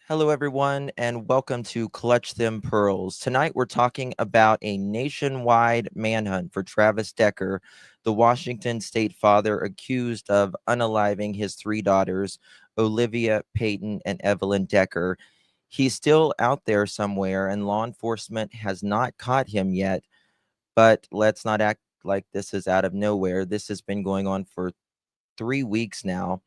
Hello, everyone, and welcome to Clutch Them Pearls. Tonight, we're talking about a nationwide manhunt for Travis Decker, the Washington state father accused of unaliving his three daughters, Olivia, Paityn, and Evelyn Decker. He's still out there somewhere, and law enforcement has not caught him yet. But let's not act like this is out of nowhere. This has been going on for 3 weeks now.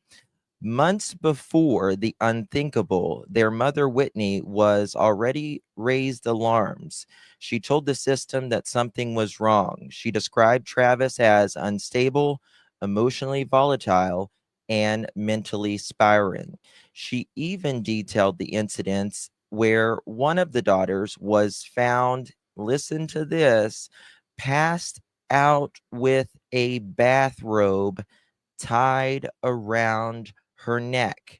Months before the unthinkable, their mother, Whitney, was already raised alarms. She told the system that something was wrong. She described Travis as unstable, emotionally volatile, and mentally spiraling. She even detailed the incidents where one of the daughters was found, listen to this, passed out with a bathrobe tied around her neck.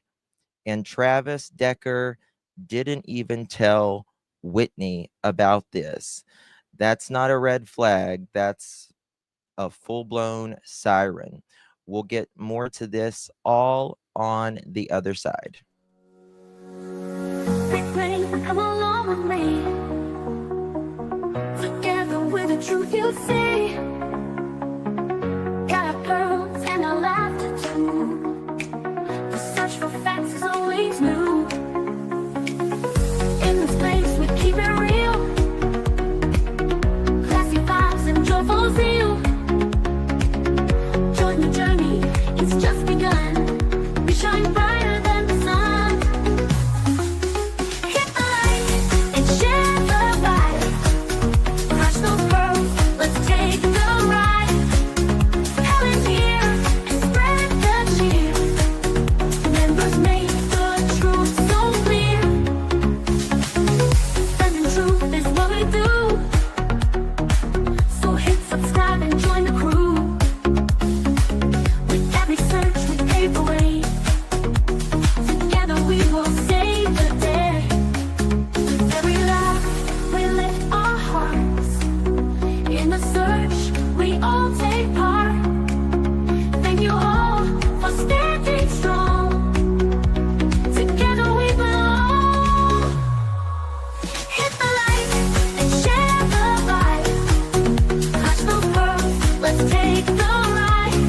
And Travis Decker didn't even tell Whitney about this. That's not a red flag. That's a full-blown siren. We'll get more to this all on the other side. Come along with me. Together with the truth you'll see. Got our pearls and our laughter too. The search for facts is always new. In this place we keep it real. Classy vibes and joyful zeal. Join the journey, it's just begun. We shine brighter than the sun. Hit the light and share the vibe. Crush those pearls, let's take the ride. Helen's here and spread the cheer. Members make the truth so clear. Spreading truth is what we do. So hit subscribe and join the crew. With every search we pave the way. Together we will save the day. With every laugh we lift our hearts. In the search we all take part. Thank you all for standing strong. Together we belong. Hit the light and share the vibe. Clutch those pearls, let's take the ride.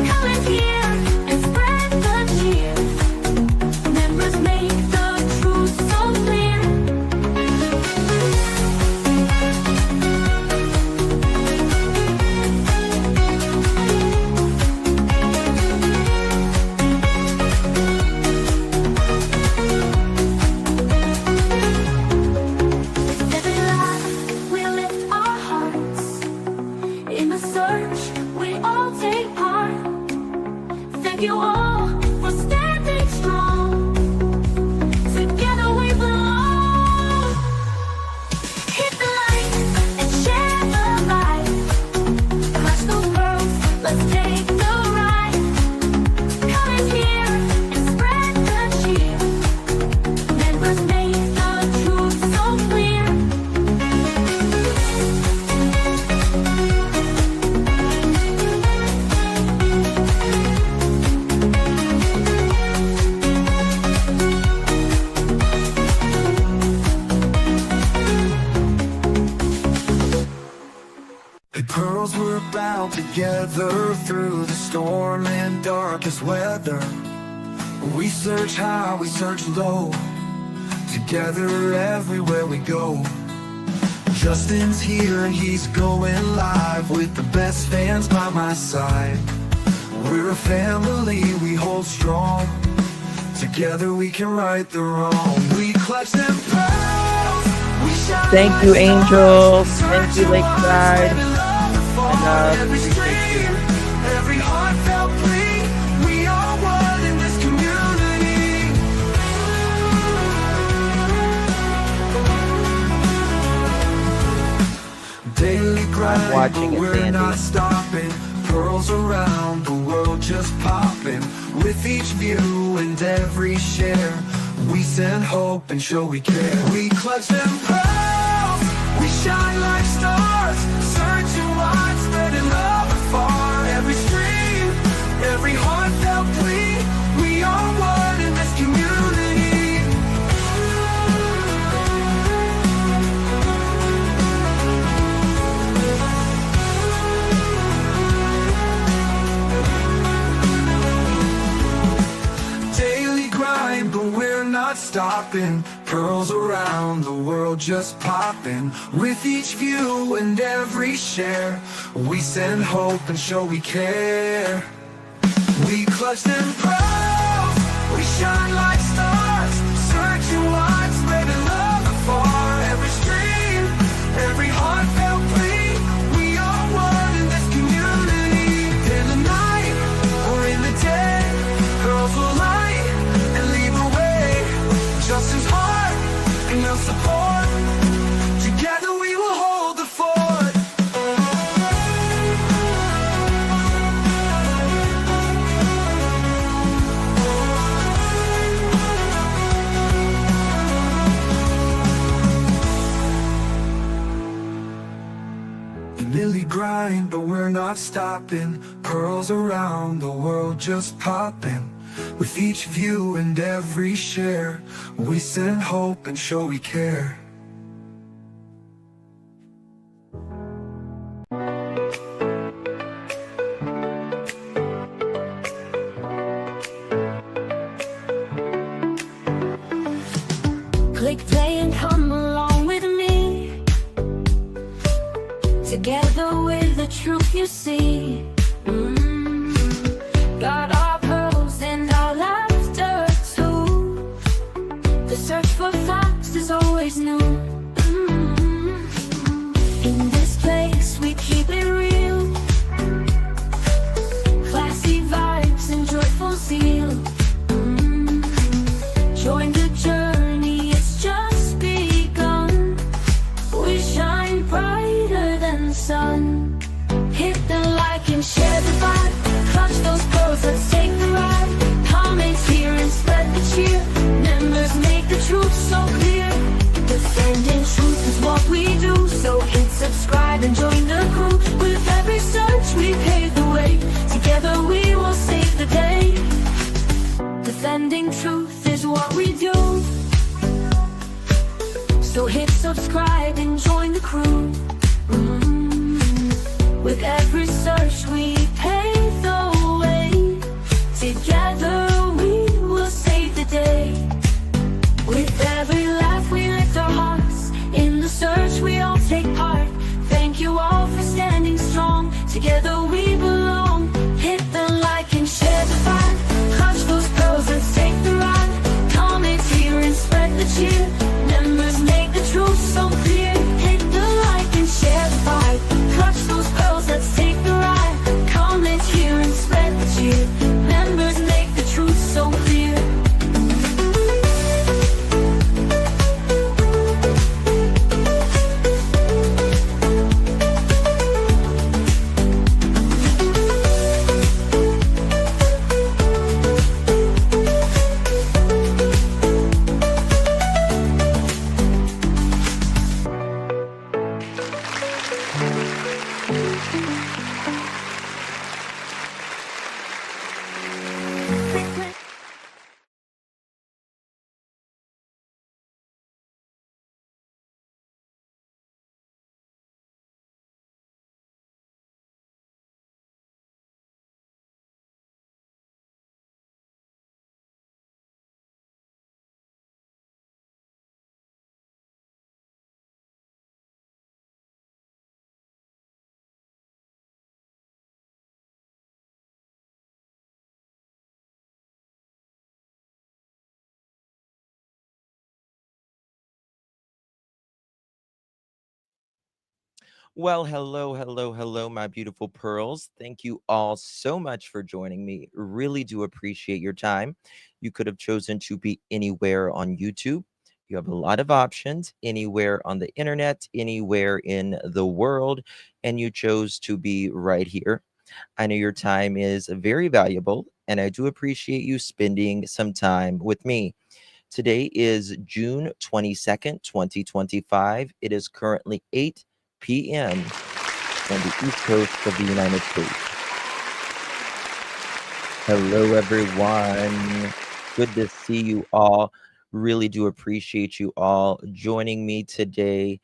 Helen's here and spread the cheer. Members make the truth so clear. With every laugh we lift our hearts. In the search we all take part. Thank you all for standing strong. Together we belong. Hit the light and share the vibe. Clutch those pearls, let's take the ride. Helen's here and spread the cheer. Members make the truth so clear. The pearls were bound together through the storm and darkest weather. We search high, we search low, together everywhere we go. Justin's here and he's going live with the best fans by my side. We're a family, we hold strong. Together we can right the wrong. We clutch them pearls. We shine Thank like you, stars. angels. Thank you, Searching Lakeside. every love and fall, every stream, every heartfelt plea. We are one in this community. Daily grind, watching but it, we're Sandy. not stopping. Pearls around the world just popping. With each view and every share, we send hope and show we care. We clutch them pearls, we shine like stars. Searching wide, spreading love afar. Every stream, every heartfelt plea. We are one in this community. not stopping. Pearls around the world just popping. With each view and every share, we send hope and show we care. We clutch them pearls, we shine like stars, searching wide, spreading love afar. Every stream, every heartfelt plea, we are one in this community. In the night or in the day, pearls will light and lead the way. Justice heart and no support, together we will hold the fort. Lily grind, but we're not stopping. Pearls around the world just popping. With each view and every share, we send hope and show we care. Click play and come along with me. Together with the truth you see. Got our pearls and our laughter too. The search for facts is always new. In this place we keep it real. Classy vibes and joyful zeal. Join the journey, it's just begun. We shine brighter than the sun. Hit the like and share the vibe. Clutch those pearls, let's take the ride. Comments here and spread the cheer. Members make the truth so clear. Defending truth is what we do. So hit subscribe and join the crew. With every search we pave the way. Together we will save the day. Defending truth is what we do. So hit subscribe and join the crew. With every search we pave the way. Together we will save the day. With every laugh we lift our hearts. In the search we all take part. Thank you all for standing strong. Together we belong. Hit the like and share the vibe. Clutch those pearls, let's take the ride. Comment here and spread the cheer. Members make the truth so clear. Hit the like and share the vibe. Clutch those pearls, let's take the ride. Comment here and spread the cheer. Members make the truth so clear. Well, hello, my beautiful pearls. Thank you all so much for joining me. Really do appreciate your time. You could have chosen to be anywhere on YouTube. You have a lot of options, anywhere on the internet, anywhere in the world, and you chose to be right here. I know your time is very valuable, and I do appreciate you spending some time with me. Today is June 22nd, 2025. It is currently 8 p.m. on the East Coast of the United States. Hello, everyone. Good to see you all. Really do appreciate you all joining me today.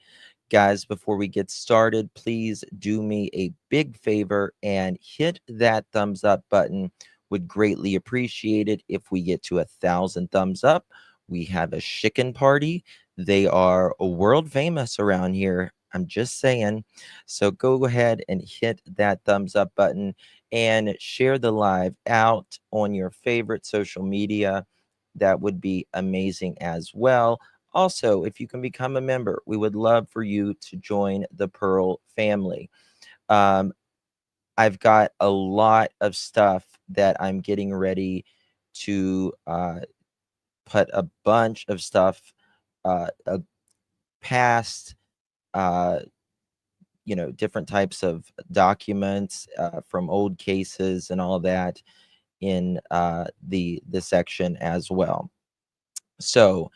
Guys, before we get started, please do me a big favor and hit that thumbs up button. Would greatly appreciate it if we get to 1,000 thumbs up. We have a chicken party. They are world famous around here. I'm just saying. So go ahead and hit that thumbs up button and share the live out on your favorite social media. That would be amazing as well. Also, if you can become a member, we would love for you to join the Pearl family. I've got a lot of stuff that I'm getting ready to put a bunch of stuff past, different types of documents from old cases and all that in the section as well. So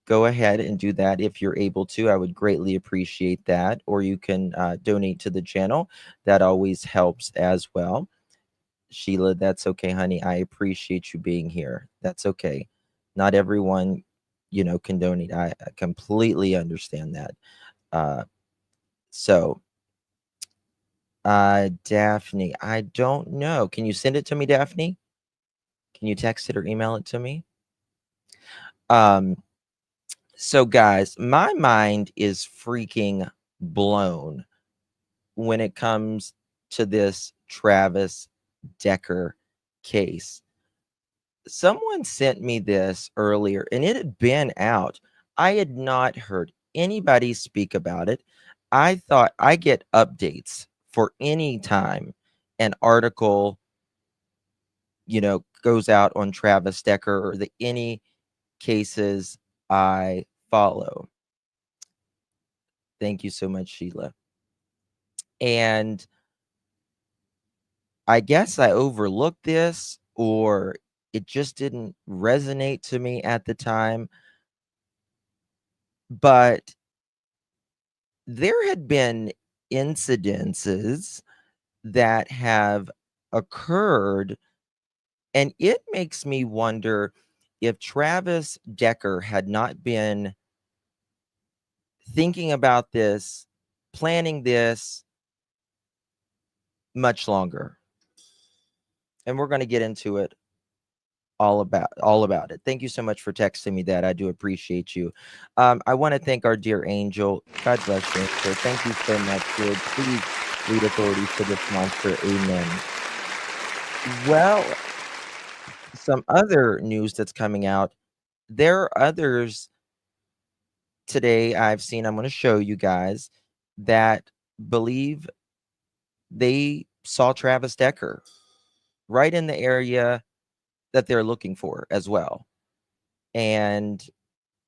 go ahead and do that if you're able to. I would greatly appreciate that. Or you can donate to the channel. That always helps as well. Sheila, that's okay, honey. I appreciate you being here. That's okay. Not everyone, can donate. I completely understand that. So, Daphne, I don't know. Can you send it to me, Daphne? Can you text it or email it to me? So guys, my mind is freaking blown when it comes to this Travis Decker case. Someone sent me this earlier and it had been out. I had not heard anybody speak about it. I thought I get updates for any time an article, goes out on Travis Decker or any cases I follow. Thank you so much, Sheila. And I guess I overlooked this or it just didn't resonate to me at the time. But there had been incidences that have occurred, and it makes me wonder if Travis Decker had not been thinking about this, planning this much longer. And we're going to get into it all about it. Thank you so much for texting me that. I do appreciate you. I want to thank our dear Angel. God bless you, Angel. Thank you so much, Lord. Please lead authority to this monster. Amen. Well, some other news that's coming out. There are others today I've seen. I'm going to show you guys that believe they saw Travis Decker right in the area that they're looking for as well. And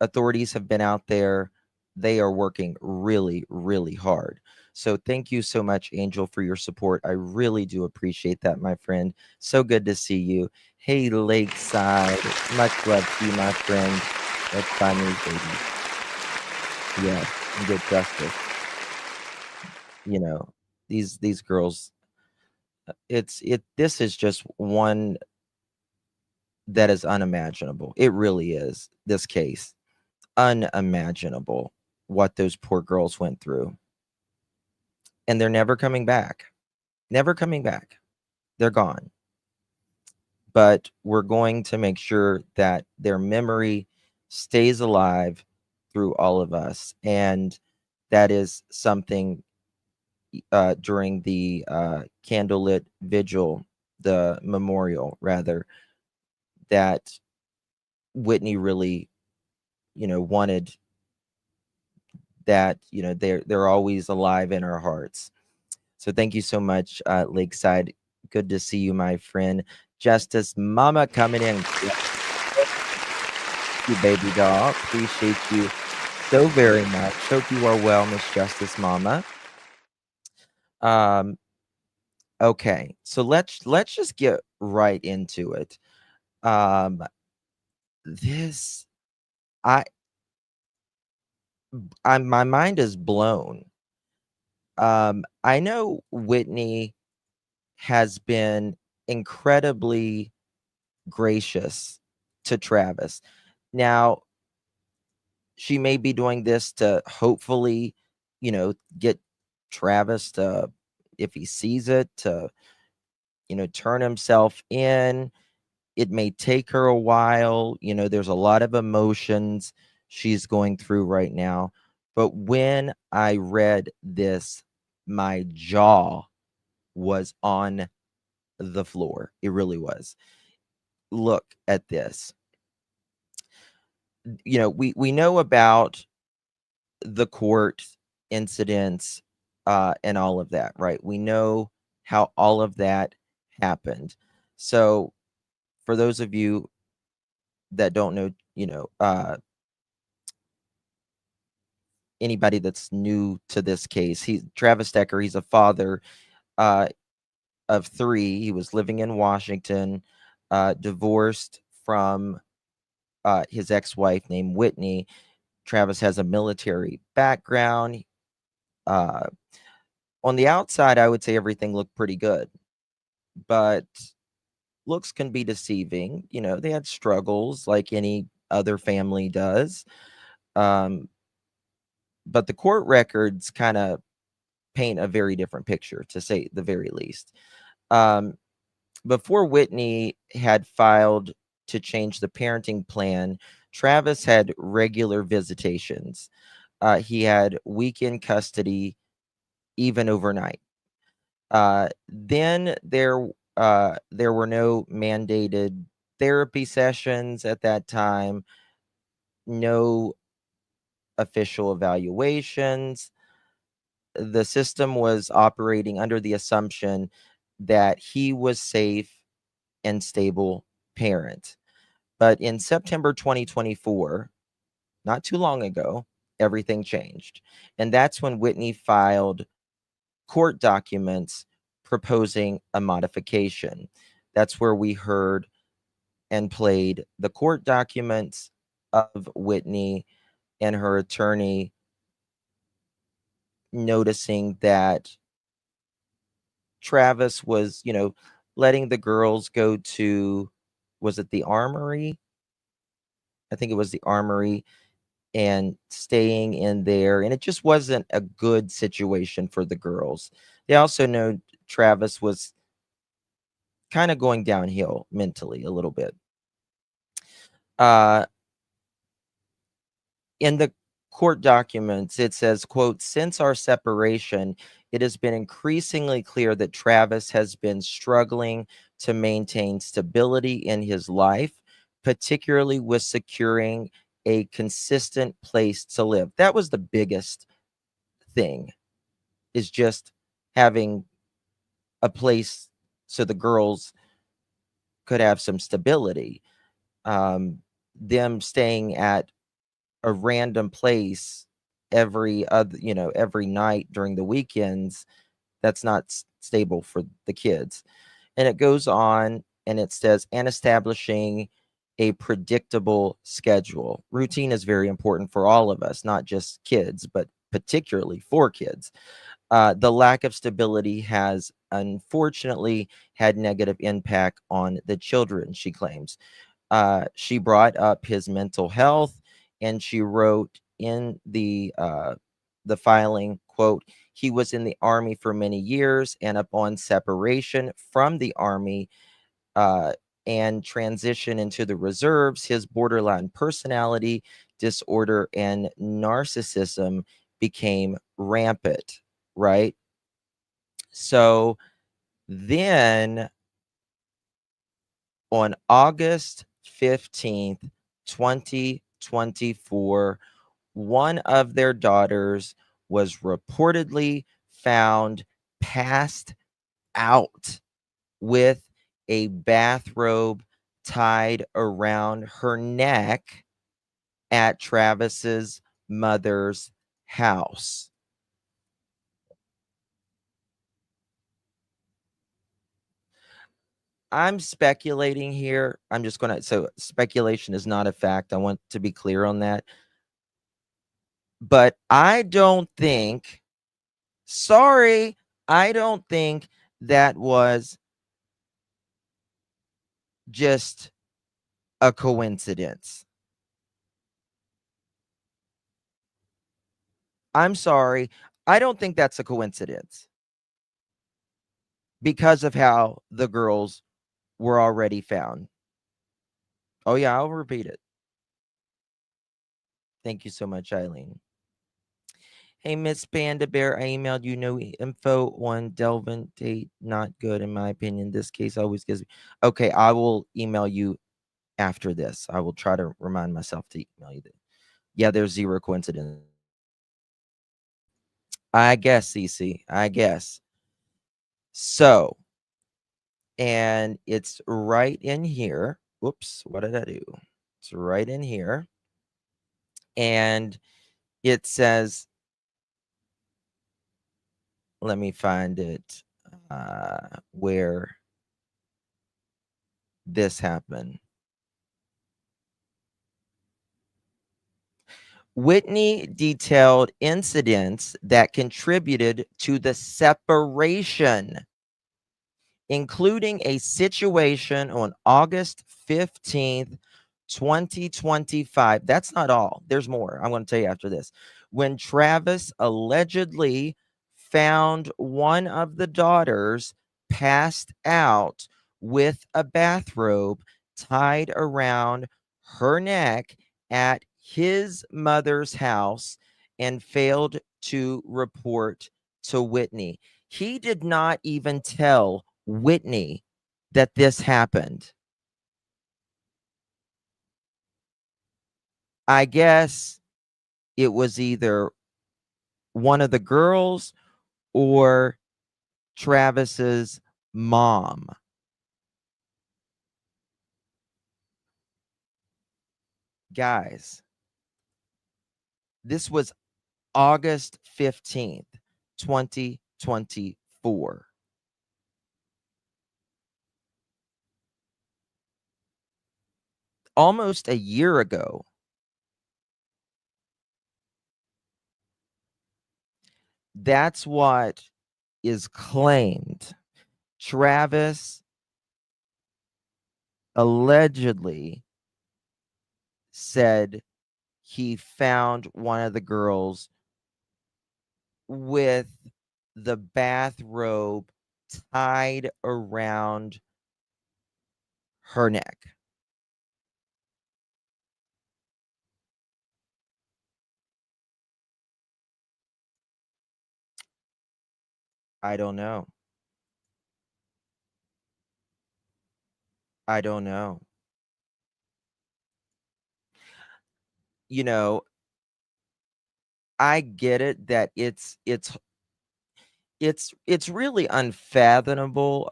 authorities have been out there. They are working really, really hard. So thank you so much, Angel, for your support. I really do appreciate that, my friend. So good to see you. Hey, Lakeside. Much love to you, my friend. That's fine, baby. Yes, and get justice. These girls. This is just one that is unimaginable. It really is. This case, unimaginable what those poor girls went through. And they're never coming back. Never coming back. They're gone. But we're going to make sure that their memory stays alive through all of us. And that is something during the candlelit vigil, the memorial, rather, that Whitney really, wanted that, they're always alive in our hearts. So thank you so much, Lakeside. Good to see you, my friend. Justice Mama coming in. You, baby doll. Appreciate you so very much. Hope you are well, Miss Justice Mama. Okay, so let's just get right into it. This my mind is blown. I know Whitney has been incredibly gracious to Travis. Now, she may be doing this to hopefully, get Travis to, if he sees it, to, turn himself in. It may take her a while. You know, there's a lot of emotions she's going through right now. But when I read this, my jaw was on the floor. It really was. Look at this. You know, we know about the court incidents and all of that, right? We know how all of that happened. So for those of you that don't know, you know, anybody that's new to this case, he's Travis Decker. He's a father uh, of 3. He was living in Washington, divorced from his ex-wife named Whitney. Travis has a military background. Uh, on the outside, I would say everything looked pretty good, but looks can be deceiving. You know, they had struggles like any other family does. Um, but the court records kind of paint a very different picture, to say the very least. Um, before Whitney had filed to change the parenting plan, Travis had regular visitations. He had weekend custody, even overnight. Then there were no mandated therapy sessions at that time, no official evaluations. The system was operating under the assumption that he was safe and stable parent. But in September 2024, not too long ago, everything changed. And that's when Whitney filed court documents proposing a modification. That's where we heard and played the court documents of Whitney and her attorney noticing that Travis was, you know, letting the girls go to, was it the armory? I think it was the armory, and staying in there. And it just wasn't a good situation for the girls. They also know Travis was kind of going downhill mentally a little bit. Uh, in the court documents, it says, quote, since our separation, it has been increasingly clear that Travis has been struggling to maintain stability in his life, particularly with securing a consistent place to live. That was the biggest thing, is just having a place so the girls could have some stability. Them staying at a random place every night during the weekends, that's not stable for the kids. And it goes on and it says, and establishing a predictable schedule. Routine is very important for all of us, not just kids, but particularly for kids. The lack of stability has unfortunately had negative impact on the children, she claims. She brought up his mental health, and she wrote in the filing, quote, he was in the army for many years, and upon separation from the army uh, and transition into the reserves, his borderline personality disorder and narcissism became rampant, right? So then on August 15th, 2024, one of their daughters was reportedly found passed out with a bathrobe tied around her neck at Travis's mother's house. I'm speculating here. I'm just going to, so speculation is not a fact. I want to be clear on that. But I don't think, sorry, I don't think that was just a coincidence. I'm sorry. I don't think that's a coincidence because of how the girls were already found. Oh, yeah, I'll repeat it. Thank you so much, Eileen. Hey, Miss Panda Bear, I emailed you no info on Delvin date. Not good, in my opinion. This case always gives me. Okay, I will email you after this. I will try to remind myself to email you. Yeah, there's zero coincidence. I guess, Cece. I guess. So, and it's right in here. Whoops, what did I do? It's right in here. And it says, let me find it where this happened. Whitney detailed incidents that contributed to the separation, including a situation on August 15th, 2025. That's not all. There's more. I'm going to tell you after this. When Travis allegedly found one of the daughters passed out with a bathrobe tied around her neck at his mother's house and failed to report to Whitney. He did not even tell Whitney that this happened. I guess it was either one of the girls or Travis's mom. Guys, this was August 15th, 2024. Almost a year ago. That's what is claimed. Travis allegedly said he found one of the girls with the bathrobe tied around her neck. I don't know. I don't know. You know, I get it that it's really unfathomable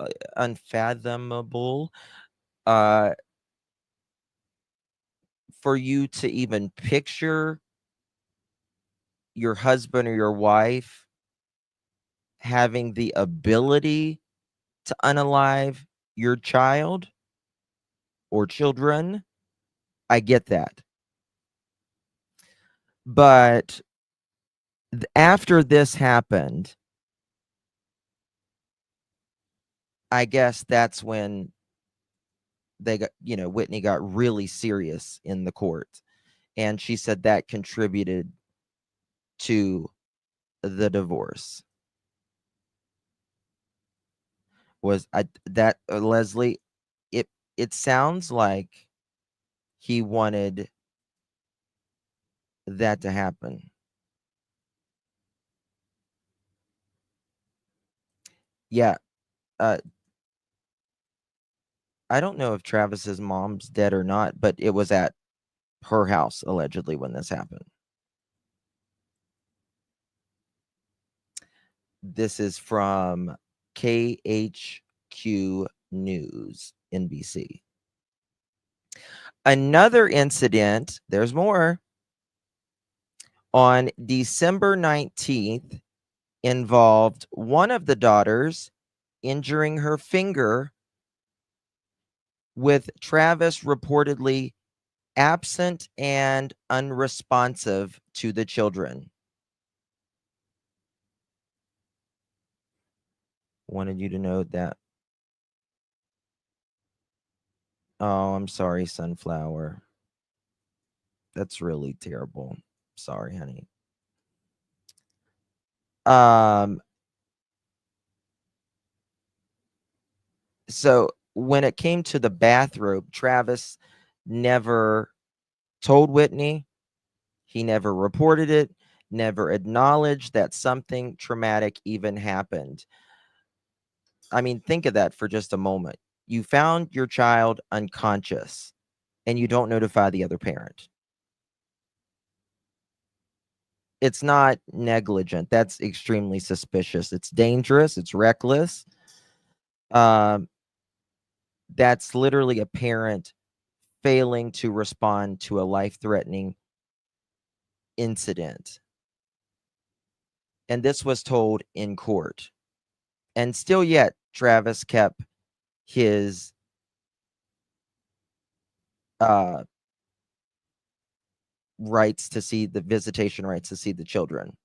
uh for you to even picture your husband or your wife having the ability to unalive your child or children. I get that. But after this happened, I guess that's when they got, Whitney got really serious in the court. And she said that contributed to the divorce. Was I that Leslie, it sounds like he wanted that to happen. Yeah. Uh I don't know if Travis's mom's dead or not, but it was at her house allegedly when this happened. This is from KHQ News, NBC. Another incident, there's more, on December 19th involved one of the daughters injuring her finger, with Travis reportedly absent and unresponsive to the children. Wanted you to know that. Oh, I'm sorry, Sunflower. That's really terrible. Sorry, honey. Um so when it came to the bathrobe, Travis never told Whitney. He never reported it, never acknowledged that something traumatic even happened. I mean, think of that for just a moment. You found your child unconscious and you don't notify the other parent. It's not negligent. That's extremely suspicious. It's dangerous. It's reckless. Um, that's literally a parent failing to respond to a life-threatening incident. And this was told in court. And still yet, Travis kept his rights to see the visitation rights to see the children.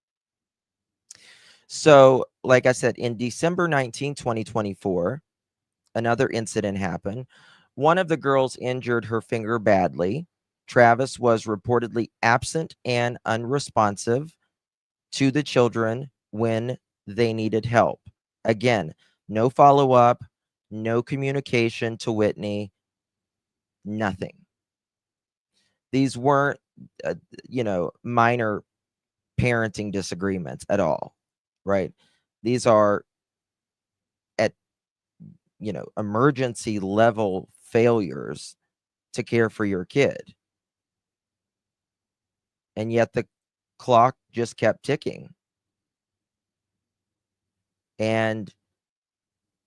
So, like I said, in December 19, 2024, another incident happened. One of the girls injured her finger badly. Travis was reportedly absent and unresponsive to the children when they needed help. Again, no follow-up, no communication to Whitney, nothing. These weren't, minor parenting disagreements at all, right? These are at, emergency level failures to care for your kid. And yet the clock just kept ticking. And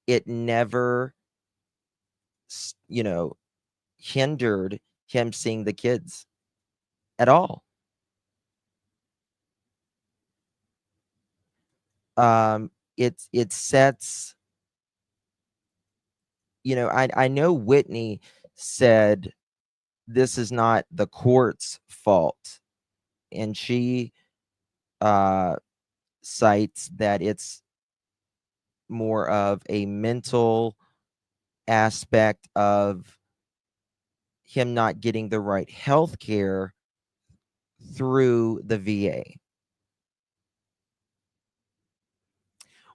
it never, hindered him seeing the kids at all. It sets, I know Whitney said this is not the court's fault, and she cites that it's more of a mental aspect of him not getting the right health care through the VA.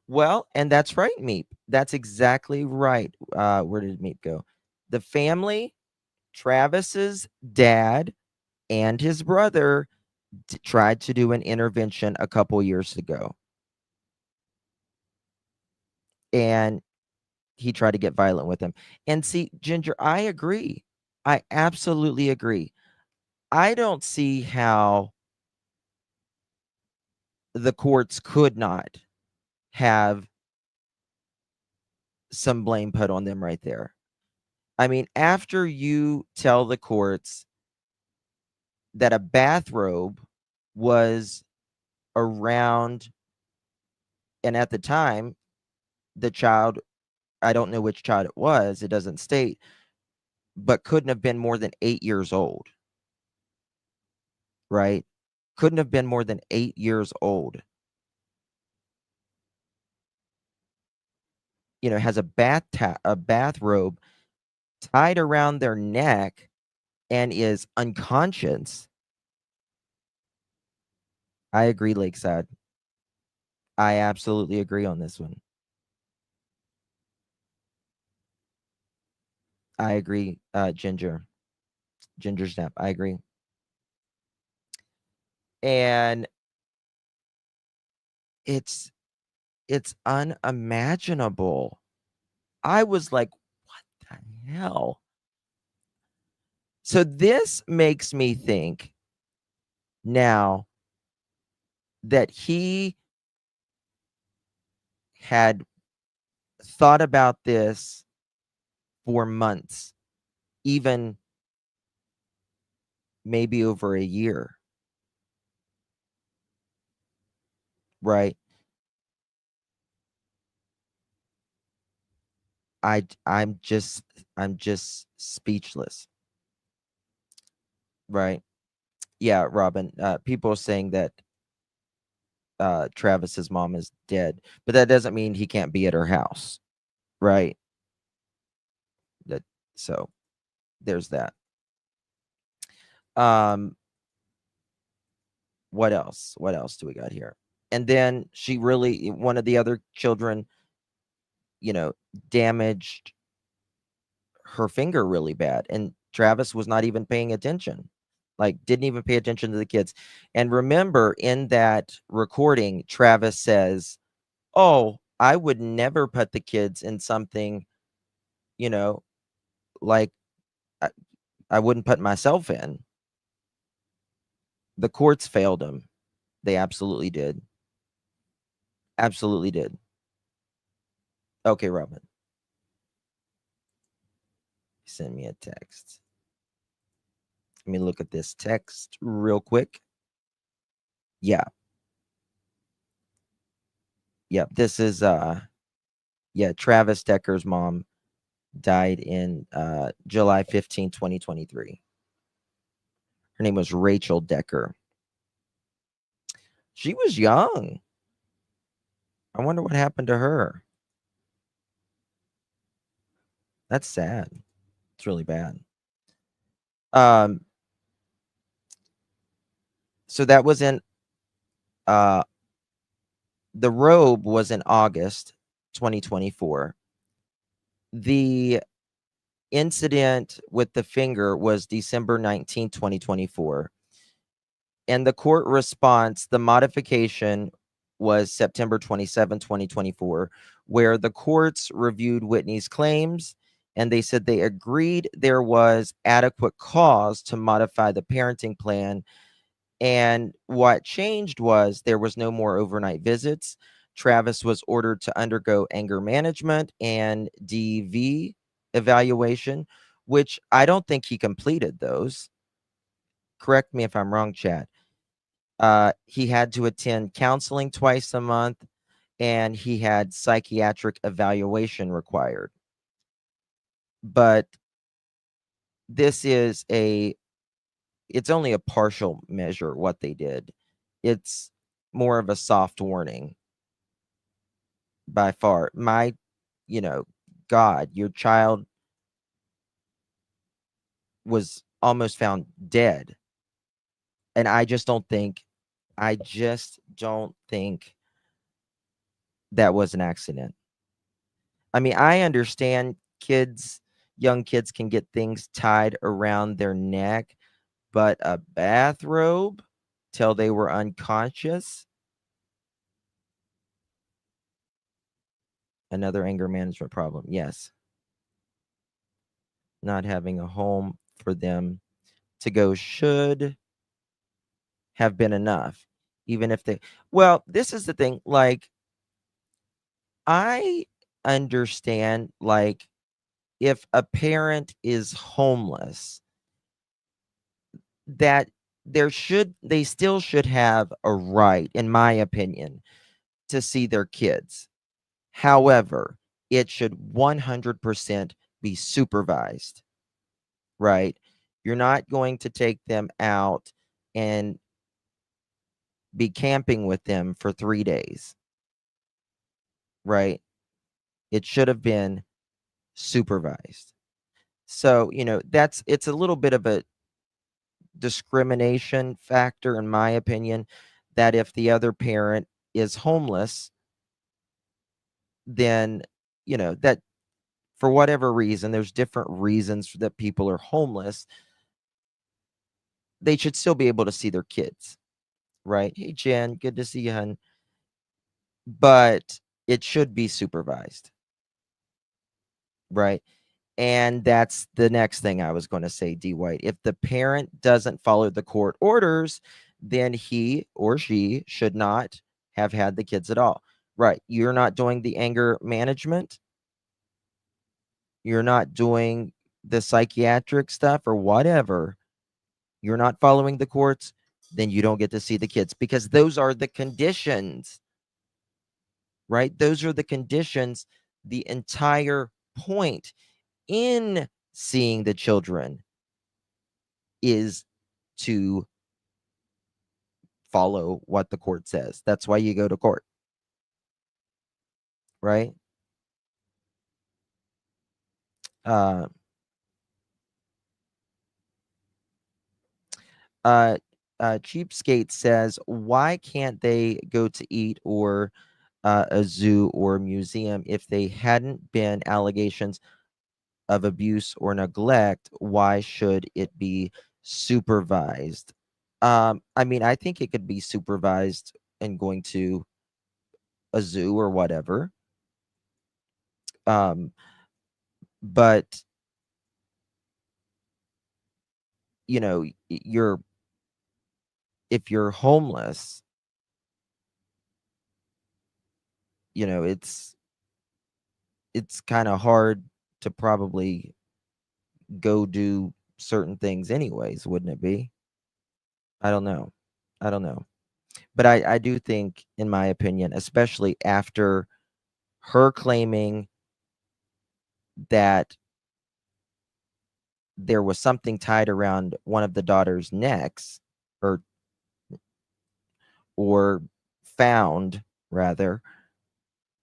Well, and that's right, Meep. That's exactly right. Where did Meep go? The family, Travis's dad and his brother tried to do an intervention a couple years ago. And he tried to get violent with him. And see, Ginger, I agree. I absolutely agree. I don't see how the courts could not have some blame put on them right there. I mean, after you tell the courts that a bathrobe was around, and at the time, the child, I don't know which child it was, it doesn't state, but couldn't have been more than 8 years old, right? Couldn't have been more than 8 years old. Has a bathrobe tied around their neck and is unconscious. I agree, Lakeside. I absolutely agree on this one. I agree, Ginger Snap. I agree. And it's unimaginable. I was like, what the hell? So this makes me think now that he had thought about this for months, even maybe over a year, right? I'm just speechless, right? Yeah, Robin. People are saying that Travis's mom is dead, but that doesn't mean he can't be at her house, right? So there's that. What else? What else do we got here? And then one of the other children, damaged her finger really bad. And Travis was not even paying attention, like didn't even pay attention to the kids. And remember, in that recording, Travis says, "Oh, I would never put the kids in something, you know, like I wouldn't put myself in." The courts failed him. They absolutely did. Absolutely did. Okay, Robin. Send me a text. Let me look at this text real quick. Yeah. Yep. This is Travis Decker's mom died in July 15, 2023. Her name was Rachel Decker. She was young. I wonder what happened to her. That's sad. It's really bad. So that was in the robe was in August 2024. The incident with the finger was December 19, 2024. And the court response, the modification, was September 27, 2024, where the courts reviewed Whitney's claims and they said they agreed there was adequate cause to modify the parenting plan. And what changed was there was no more overnight visits. Travis was ordered to undergo anger management and DV evaluation, which I don't think he completed those. Correct me if I'm wrong, Chad. He had to attend counseling twice a month, and he had psychiatric evaluation required. But this is it's only a partial measure what they did. It's more of a soft warning by far. God, your child was almost found dead. And I just don't think that was an accident. I mean, I understand young kids can get things tied around their neck, but a bathrobe till they were unconscious. Another anger management problem. Yes. Not having a home for them to go should have been enough. Even if well, this is the thing. Like, I understand, like, if a parent is homeless, that they still should have a right, in my opinion, to see their kids. However, it should 100% be supervised, right? You're not going to take them out and be camping with them for 3 days, right? It should have been supervised. So, it's a little bit of a discrimination factor, in my opinion, that if the other parent is homeless, then, that for whatever reason, there's different reasons that people are homeless. They should still be able to see their kids, right? Hey, Jen, good to see you, hun. But it should be supervised, right? And that's the next thing I was going to say, D. White. If the parent doesn't follow the court orders, then he or she should not have had the kids at all. Right. You're not doing the anger management. You're not doing the psychiatric stuff or whatever. You're not following the courts, then you don't get to see the kids, because those are the conditions, right? Those are the conditions. The entire point in seeing the children is to follow what the court says. That's why you go to court, right? Cheapskate says, why can't they go to eat or a zoo or museum if they hadn't been allegations of abuse or neglect, why should it be supervised? I mean, I think it could be supervised and going to a zoo or whatever. Um, but you know, you're if you're homeless, you know, it's kind of hard to probably go do certain things anyways, wouldn't it be? I don't know. I don't know. But I do think, in my opinion, especially after her claiming that there was something tied around one of the daughter's necks, or or found rather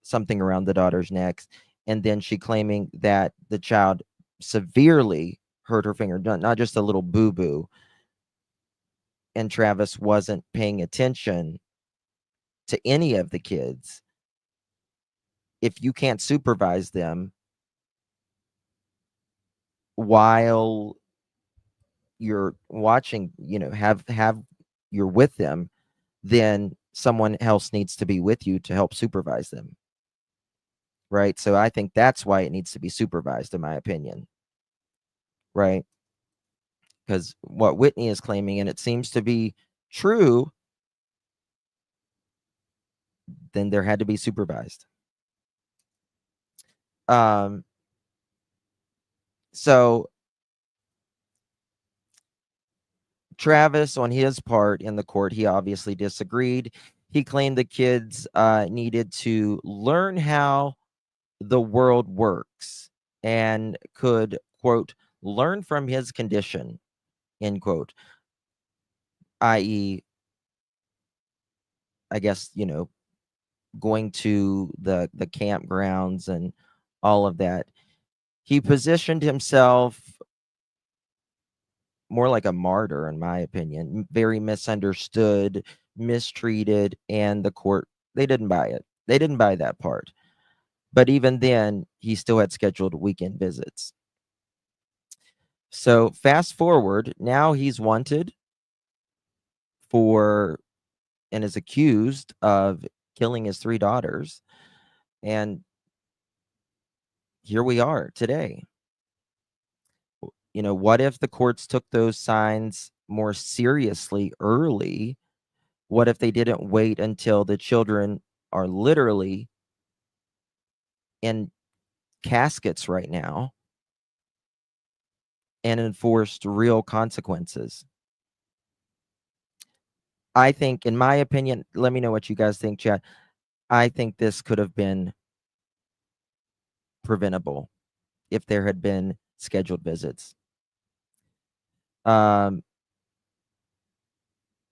something around the daughter's necks, and then she claiming that the child severely hurt her finger, not just a little boo-boo, and Travis wasn't paying attention to any of the kids. If you can't supervise them while you're watching, you know, have you're with them, then someone else needs to be with you to help supervise them. Right? So I think that's why it needs to be supervised, in my opinion. Right? Because what Whitney is claiming, and it seems to be true, then there had to be supervised. Um, so Travis, on his part in the court, he obviously disagreed. He claimed the kids needed to learn how the world works and could, quote, learn from his condition, end quote, i.e., I guess, you know, going to the campgrounds and all of that. He positioned himself more like a martyr, in my opinion, very misunderstood, mistreated, and the court, they didn't buy it. They didn't buy that part. But even then, he still had scheduled weekend visits. So fast forward, now he's wanted for and is accused of killing his 3 daughters. And here we are today. You know, what if the courts took those signs more seriously early? What if they didn't wait until the children are literally in caskets right now and enforced real consequences? I think, in my opinion, let me know what you guys think, chat. I think this could have been preventable if there had been scheduled visits. Um,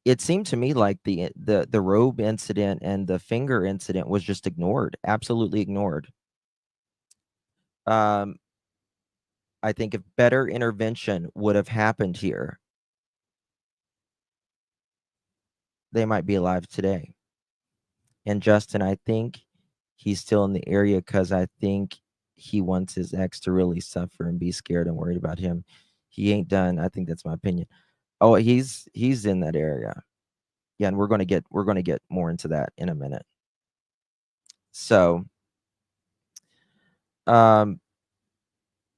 it seemed to me like the robe incident and the finger incident was just ignored, absolutely ignored. Um, I think if better intervention would have happened here, they might be alive today. And Justin, I think he's still in the area because I think he wants his ex to really suffer and be scared and worried about him. He ain't done. I think that's my opinion. Oh, he's in that area. Yeah, and we're gonna get more into that in a minute. So, um,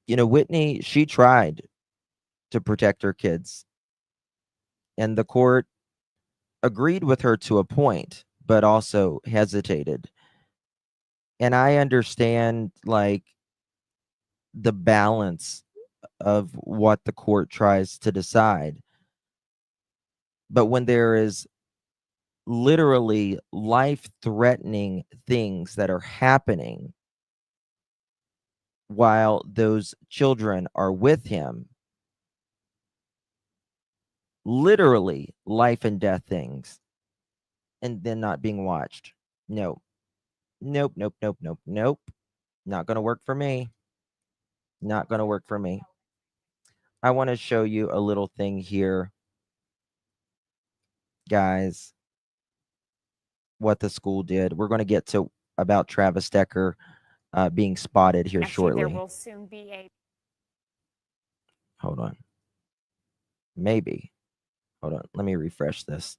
you know, Whitney, she tried to protect her kids, and the court agreed with her to a point, but also hesitated. And I understand, like, the balance of what the court tries to decide. But when there is literally life-threatening things that are happening while those children are with him, literally life and death things, and then not being watched. No. Nope, nope, nope, nope, nope. Not gonna work for me. Not gonna work for me. I want to show you a little thing here, guys, what the school did. We're going to get to about Travis Decker being spotted here Actually, there shortly. will soon be a Hold on. Maybe. Hold on. Let me refresh this.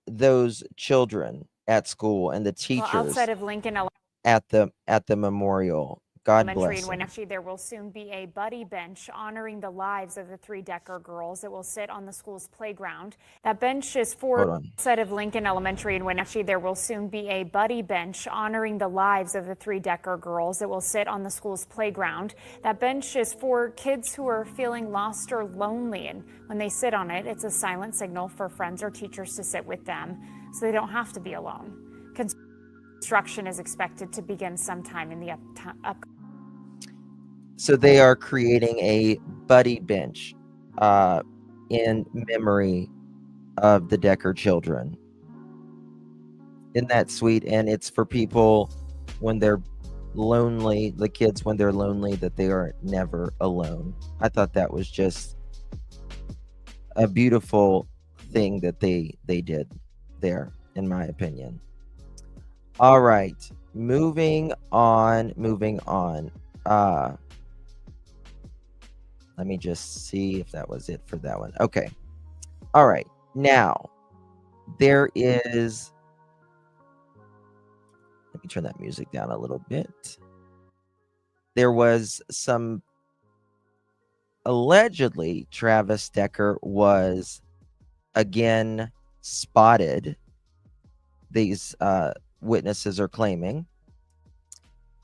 Those children at school and the teachers outside of Lincoln at the memorial. God Elementary bless in them. Wenatchee, there will soon be a buddy bench honoring the lives of the 3 Decker girls that will sit on the school's playground. That bench is for Hold on. outside of Lincoln Elementary in Wenatchee. There will soon be a buddy bench honoring the lives of the 3 Decker girls that will sit on the school's playground. That bench is for kids who are feeling lost or lonely, and when they sit on it, it's a silent signal for friends or teachers to sit with them so they don't have to be alone. Construction is expected to begin sometime in the upcoming. So they are creating a buddy bench in memory of the Decker children. Isn't that sweet? And it's for people when they're lonely, the kids when they're lonely, that they are never alone. I thought that was just a beautiful thing that they did there, in my opinion. All right, moving on. Let me just see if that was it for that one. Okay. All right. Now, there is... Let me turn that music down a little bit. There was some... Allegedly, Travis Decker was again spotted. These witnesses are claiming.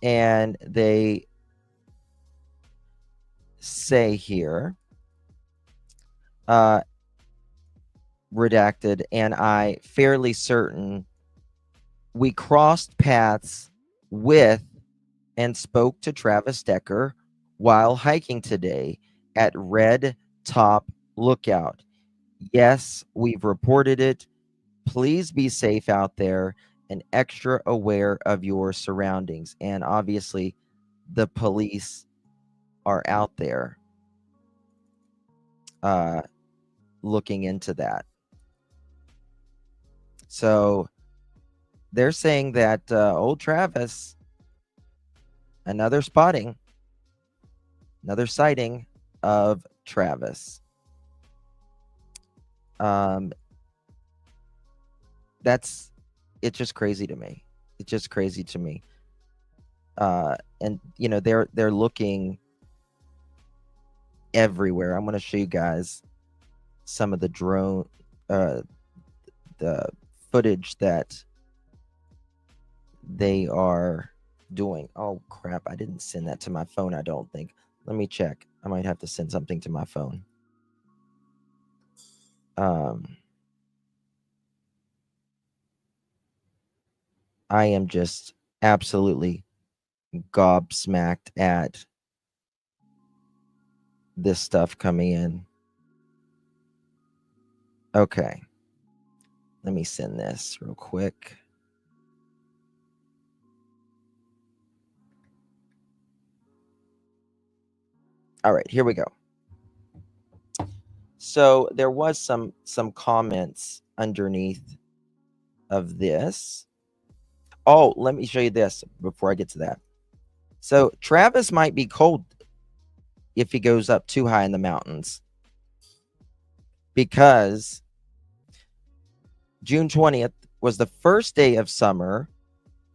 And they say here, redacted, and I fairly certain we crossed paths with and spoke to Travis Decker while hiking today at Red Top Lookout. Yes, we've reported it. Please be safe out there and extra aware of your surroundings. And obviously, the police are out there looking into that. So they're saying that old Travis, another sighting of Travis. It's just crazy to me. It's just crazy to me. And you know, they're looking everywhere. I'm going to show you guys some of the drone the footage that they are doing. Oh crap, I didn't send that to my phone, I don't think. Let me check. I might have to send something to my phone. I am just absolutely gobsmacked at this stuff coming in. Okay. Let me send this real quick. All right, here we go. So there was some comments underneath of this. Oh, let me show you this before I get to that. So Travis might be cold if he goes up too high in the mountains, because June 20th was the first day of summer,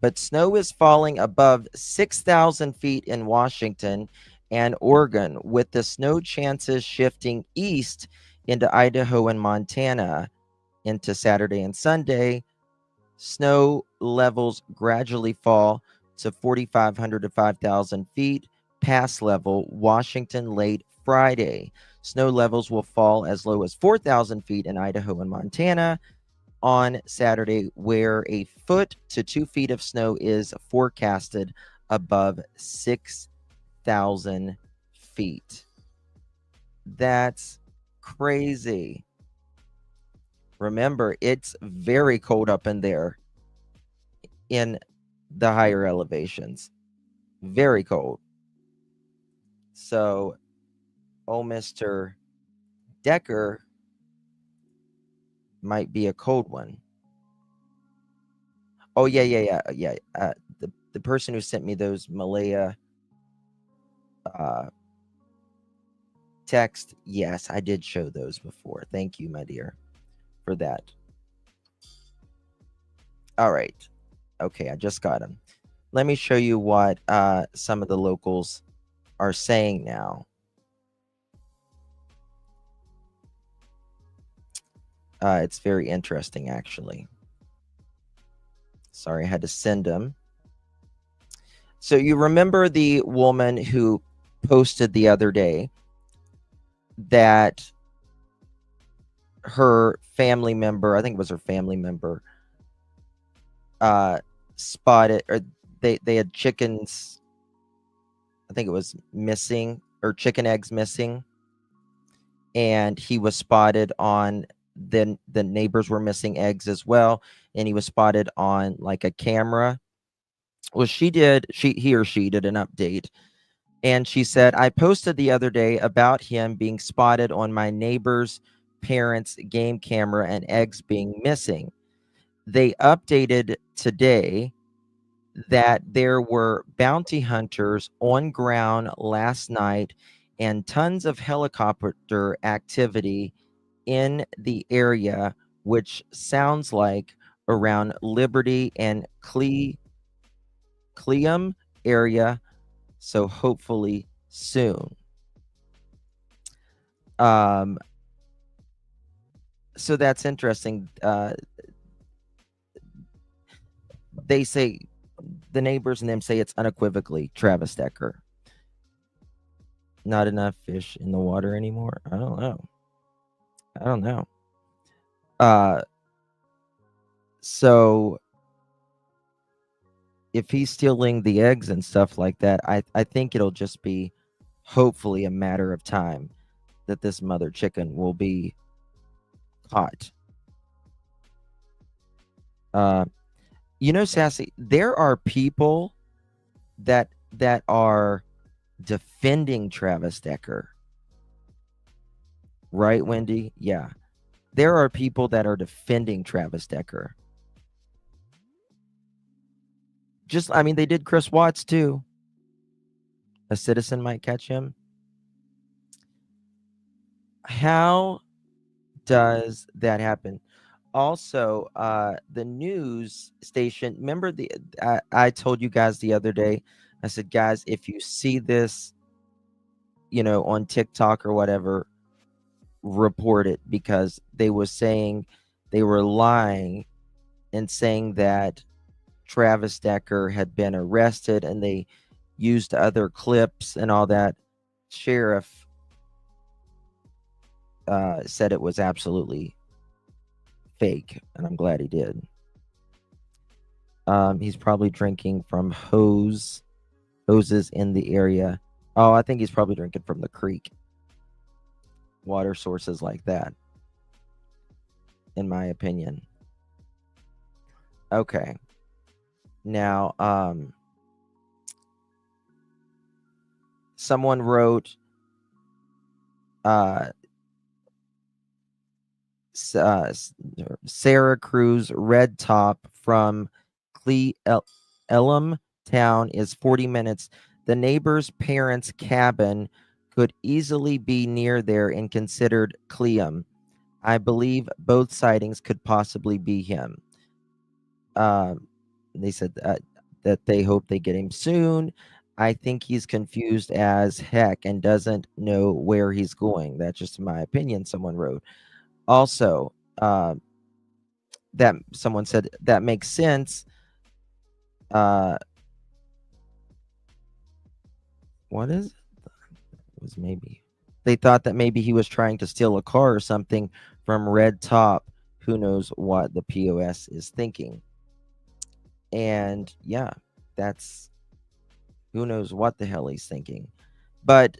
but snow is falling above 6,000 feet in Washington and Oregon, with the snow chances shifting east into Idaho and Montana into Saturday and Sunday. Snow levels gradually fall to 4,500 to 5,000 feet pass level Washington late Friday. Snow levels will fall as low as 4,000 feet in Idaho and Montana on Saturday, where a foot to 2 feet of snow is forecasted above 6,000 feet. That's crazy. Remember, it's very cold up in there in the higher elevations. Very cold. So, oh, Mr. Decker might be a cold one. Oh, yeah. the person who sent me those Malaya text, yes, I did show those before. Thank you, my dear, for that. All right. Okay, I just got them. Let me show you what some of the locals are saying now. It's very interesting, actually. Sorry, I had to send them. So you remember the woman who posted the other day that her family member, I think it was her family member, spotted, or they had chickens, I think it was missing, or chicken eggs missing, and he was spotted on the neighbors were missing eggs as well, and he was spotted on like a camera. Well, he or she did an update, and she said, I posted the other day about him being spotted on my neighbor's parents' game camera and eggs being missing. They updated today that there were bounty hunters on ground last night and tons of helicopter activity in the area, which sounds like around Liberty and Cleum area. So hopefully soon. So that's interesting. They say, the neighbors and them say it's unequivocally Travis Decker. Not enough fish in the water anymore. I don't know. So if he's stealing the eggs and stuff like that, I think it'll just be hopefully a matter of time that this mother chicken will be caught. Sassy, there are people that are defending Travis Decker. Right, Wendy? Yeah. There are people that are defending Travis Decker. They did Chris Watts too. A citizen might catch him. How does that happen? Also, the news station, remember I told you guys the other day, I said, guys, if you see this, on TikTok or whatever, report it, because they were lying and saying that Travis Decker had been arrested, and they used other clips and all that. Sheriff said it was absolutely fake, and I'm glad he did. He's probably drinking from hoses in the area. Oh, I think he's probably drinking from the creek. Water sources like that, in my opinion. Okay. Now, someone wrote, Sarah Cruz, red top from Elam town is 40 minutes. The neighbor's parents' cabin could easily be near there and considered Cleum. I believe both sightings could possibly be him. They said that they hope they get him soon. I think he's confused as heck and doesn't know where he's going. That's just my opinion, someone wrote. Also, that someone said that makes sense. What is it? It was maybe they thought that maybe he was trying to steal a car or something from Red Top. Who knows what the POS is thinking? And yeah, that's who knows what the hell he's thinking. But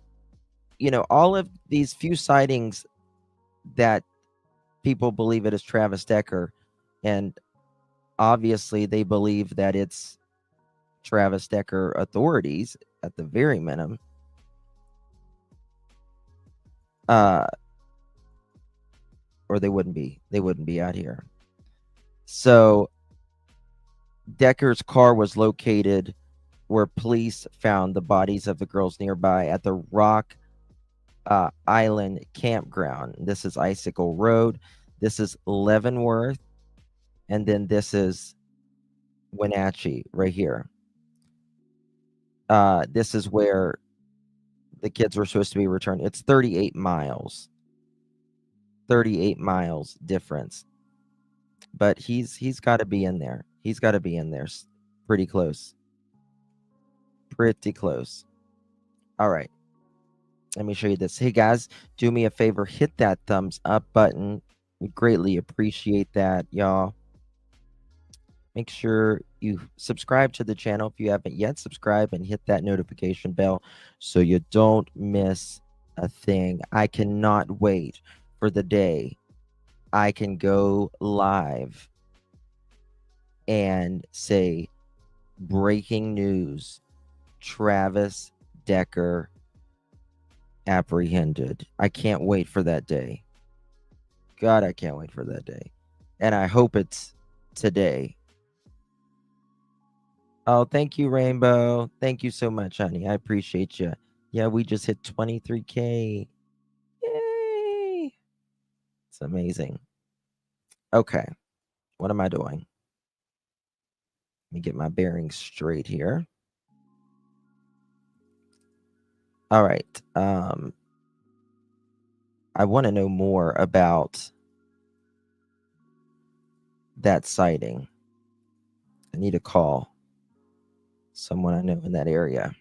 all of these few sightings that people believe it is Travis Decker, and obviously they believe that it's Travis Decker authorities at the very minimum. Or they wouldn't be out here. So Decker's car was located where police found the bodies of the girls nearby at the Rock Island campground. This is Icicle Road. This is Leavenworth. And then this is Wenatchee right here. This is where the kids were supposed to be returned. It's 38 miles. 38 miles difference. But he's got to be in there. He's got to be in there. Pretty close. Pretty close. All right. Let me show you this. Hey, guys, do me a favor. Hit that thumbs up button. We greatly appreciate that, y'all. Make sure you subscribe to the channel if you haven't yet. Subscribe and hit that notification bell so you don't miss a thing. I cannot wait for the day I can go live and say, breaking news, Travis Decker apprehended. I can't wait for that day. God, I can't wait for that day. And I hope it's today. Oh, thank you, Rainbow. Thank you so much, honey. I appreciate you. Yeah, we just hit 23K. Yay. It's amazing. Okay. What am I doing? Let me get my bearings straight here. All right. I want to know more about that sighting. I need to call someone I know in that area.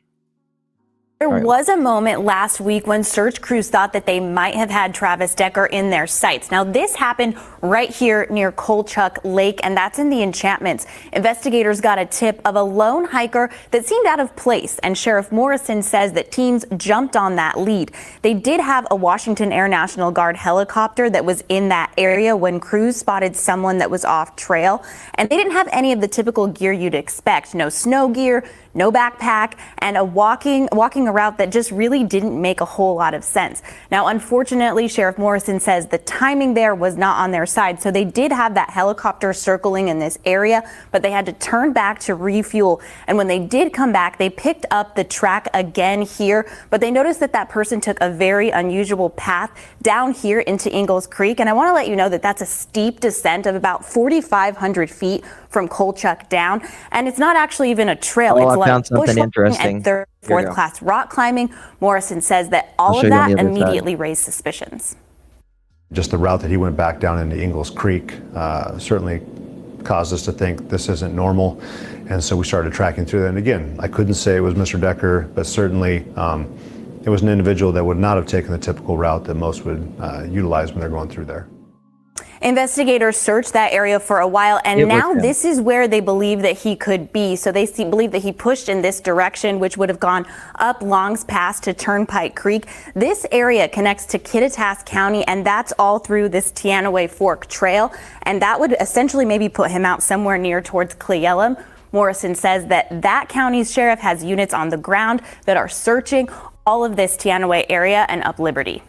There was a moment last week when search crews thought that they might have had Travis Decker in their sights. Now, this happened right here near Kolchuk Lake, and that's in the Enchantments. Investigators got a tip of a lone hiker that seemed out of place, and Sheriff Morrison says that teams jumped on that lead. They did have a Washington Air National Guard helicopter that was in that area when crews spotted someone that was off trail, and they didn't have any of the typical gear you'd expect. No snow gear, no backpack, and walking a route that just really didn't make a whole lot of sense. Now, unfortunately, Sheriff Morrison says the timing there was not on their side, so they did have that helicopter circling in this area, but they had to turn back to refuel. And when they did come back, they picked up the track again here, but they noticed that that person took a very unusual path down here into Ingalls Creek. And I want to let you know that that's a steep descent of about 4,500 feet from Kolchuk down, and it's not actually even a trail. Oh, it's I found something interesting. And third, fourth class rock climbing. Morrison says that all of that immediately raised suspicions. Just the route that he went back down into Ingalls Creek certainly caused us to think this isn't normal, and so we started tracking through that. And again, I couldn't say it was Mr. Decker, but certainly it was an individual that would not have taken the typical route that most would utilize when they're going through there. Investigators searched that area for a while, and now this is where they believe that he could be. So they believe that he pushed in this direction, which would have gone up Longs Pass to Turnpike Creek. This area connects to Kittitas County, and that's all through this Teanaway Fork Trail. And that would essentially maybe put him out somewhere near towards Cle Elum. Morrison says that that county's sheriff has units on the ground that are searching all of this Teanaway area and up Liberty.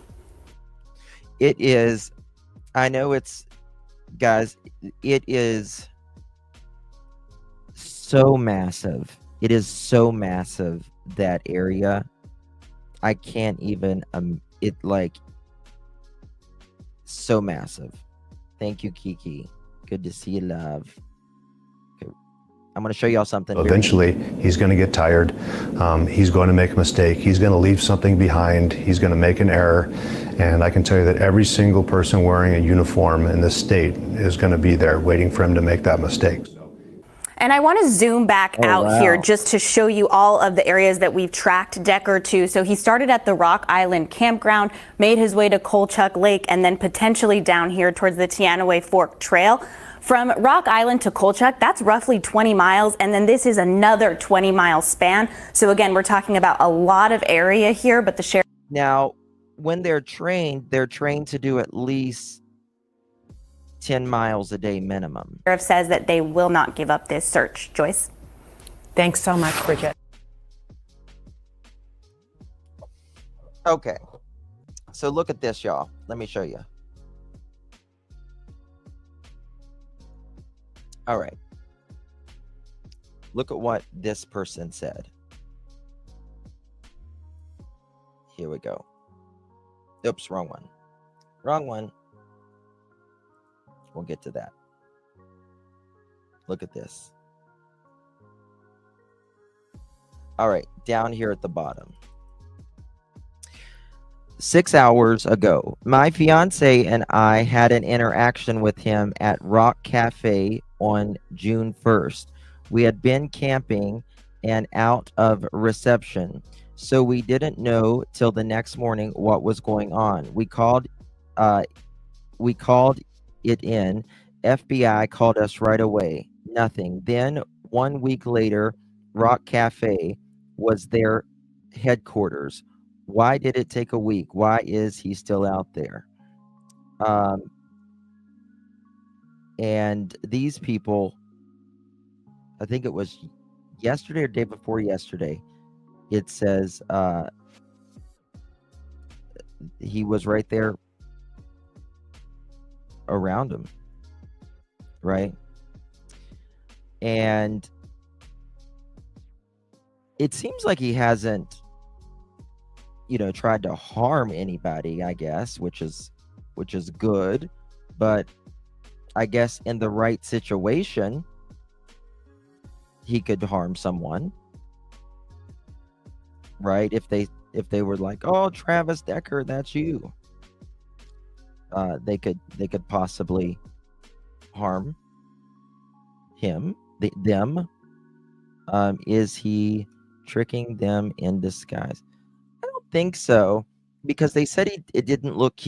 It is... I know it's, guys, it is so massive. It is so massive, that area. I can't even, so massive. Thank you, Kiki. Good to see you, love. Okay. I'm going to show y'all something. Eventually, he's going to get tired. He's going to make a mistake. He's going to leave something behind. He's going to make an error. And I can tell you that every single person wearing a uniform in this state is going to be there waiting for him to make that mistake. And I want to zoom back out here just to show you all of the areas that we've tracked Decker to. So he started at the Rock Island campground, made his way to Kolchuk Lake, and then potentially down here towards the Teanaway Fork Trail. From Rock Island to Kolchuk, that's roughly 20 miles, and then this is another 20-mile span. So again, we're talking about a lot of area here, but the sheriff... Now, when they're trained to do at least 10 miles a day minimum. Sheriff says that they will not give up this search. Joyce? Thanks so much, Bridget. Okay. So look at this, y'all. Let me show you. All right. Look at what this person said. Here we go. Oops, wrong one. Wrong one. We'll get to that. Look at this. All right, down here at the bottom. 6 hours ago, my fiance and I had an interaction with him at Rock Cafe on June 1st. We had been camping and out of reception, so we didn't know till the next morning what was going on. We called it in. FBI called us right away. Nothing. Then 1 week later, Rock Cafe was their headquarters. Why did it take a week? Why is he still out there? And these people, I think it was yesterday or day before yesterday, it says he was right there around him, right? And it seems like he hasn't, tried to harm anybody, I guess, which is good. But I guess in the right situation, he could harm someone, right? If they were like, "Oh, Travis Decker, that's you," they could possibly harm him, them. Is he tricking them in disguise? I don't think so, because they said he didn't look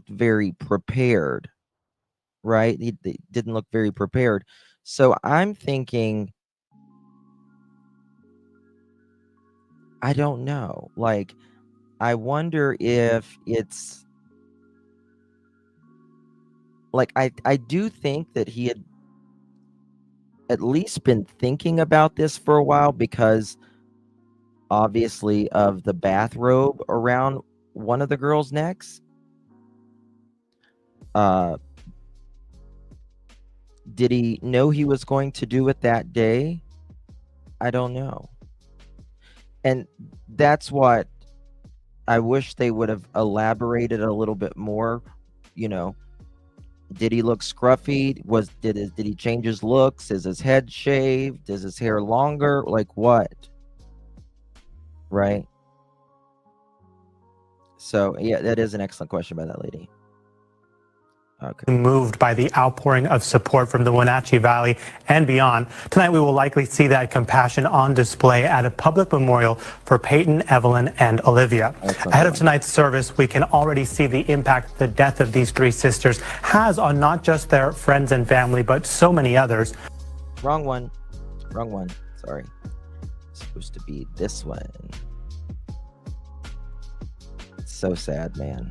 very prepared, right? He didn't look very prepared. So I'm thinking, I don't know. Like, I wonder if it's like, I do think that he had at least been thinking about this for a while, because obviously of the bathrobe around one of the girls' necks. Did he know he was going to do it that day? I don't know. And that's what I wish they would have elaborated a little bit more. Did he look scruffy? Did he change his looks? Is his head shaved? Is his hair longer? Like what? Right? So yeah, that is an excellent question by that lady. Okay. Moved by the outpouring of support from the Wenatchee Valley and beyond. Tonight, we will likely see that compassion on display at a public memorial for Paityn, Evelyn, and Olivia. Ahead of tonight's service, we can already see the impact the death of these three sisters has on not just their friends and family, but so many others. Wrong one. Sorry. It's supposed to be this one. It's so sad, man.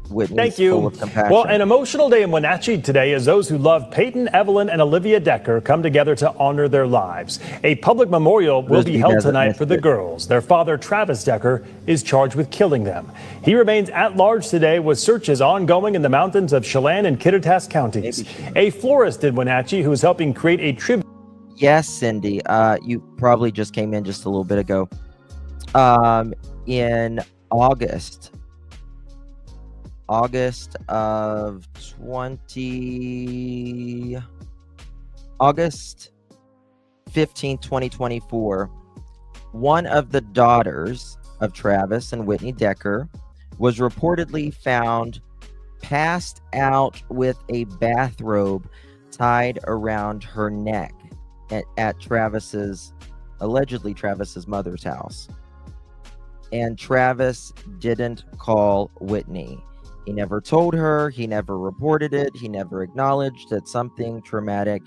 Whitney's Thank you. Full of compassion. Well, an emotional day in Wenatchee today as those who love Paityn, Evelyn, and Olivia Decker come together to honor their lives. A public memorial will be held tonight for the girls. Their father, Travis Decker, is charged with killing them. He remains at large today with searches ongoing in the mountains of Chelan and Kittitas counties. A florist in Wenatchee who is helping create a tribute. Yes, Cindy. You probably just came in just a little bit ago. In August of 15, 2024, one of the daughters of Travis and Whitney Decker was reportedly found passed out with a bathrobe tied around her neck at allegedly Travis's mother's house. And Travis didn't call Whitney. He never told her, he never reported it, he never acknowledged that something traumatic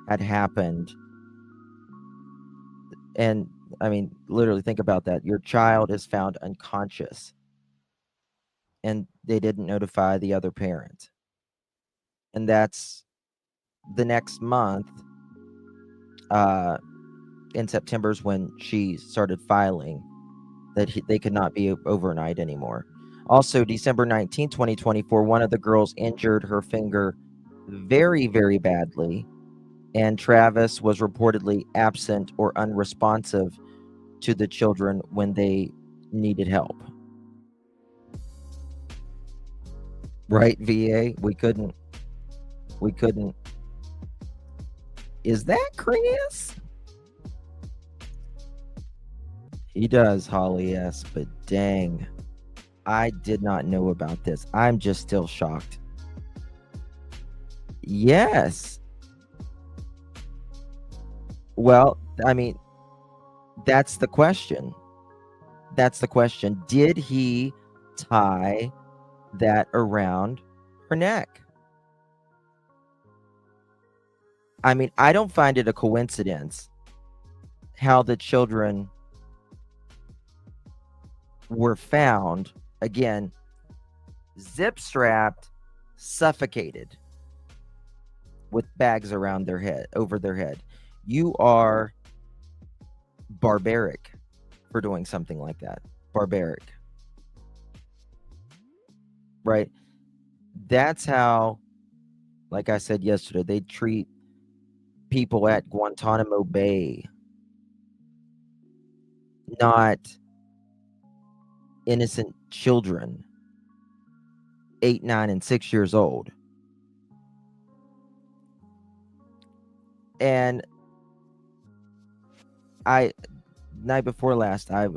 had happened. And I mean, literally think about that. Your child is found unconscious and they didn't notify the other parent. And that's the next month, in September is when she started filing that they could not be overnight anymore. Also, December 19, 2024, one of the girls injured her finger very, very badly and Travis was reportedly absent or unresponsive to the children when they needed help. Right, VA? We couldn't. Is that Chris? He does, Holly, yes, but dang, I did not know about this. I'm just still shocked. Yes. Well, I mean, that's the question. Did he tie that around her neck? I mean, I don't find it a coincidence how the children were found, again, zip strapped, suffocated with bags around their head, over their head. You are barbaric for doing something like that. Barbaric. Right? That's how, like I said yesterday, they treat people at Guantanamo Bay. Not innocent children, 8, 9, and 6 years old. And night before last, I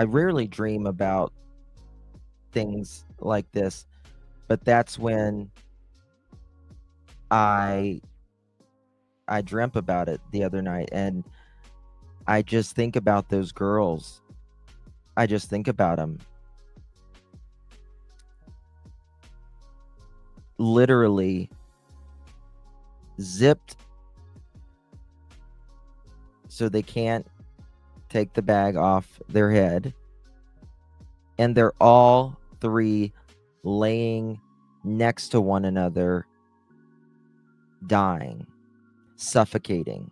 rarely dream about things like this, but that's when I dreamt about it the other night, and I just think about those girls. I just think about them. Literally zipped so they can't take the bag off their head. And they're all three laying next to one another, dying, suffocating.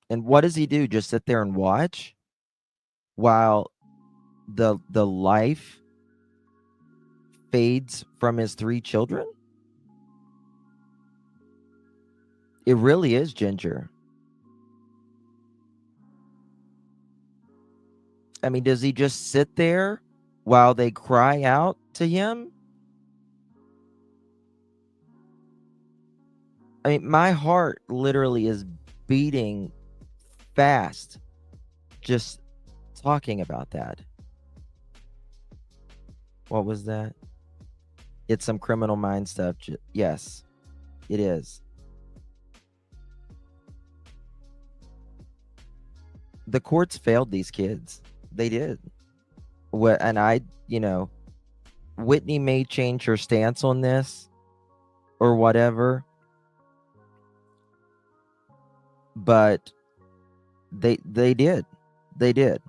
And what does he do? Just sit there and watch while the life fades from his 3 children? It really is, Ginger. I mean, does he just sit there while they cry out to him? I mean, my heart literally is beating fast just talking about that. What was that? It's some Criminal Mind stuff. Yes, it is. The courts failed these kids. They did. And Whitney may change her stance on this or whatever, but they did. They did.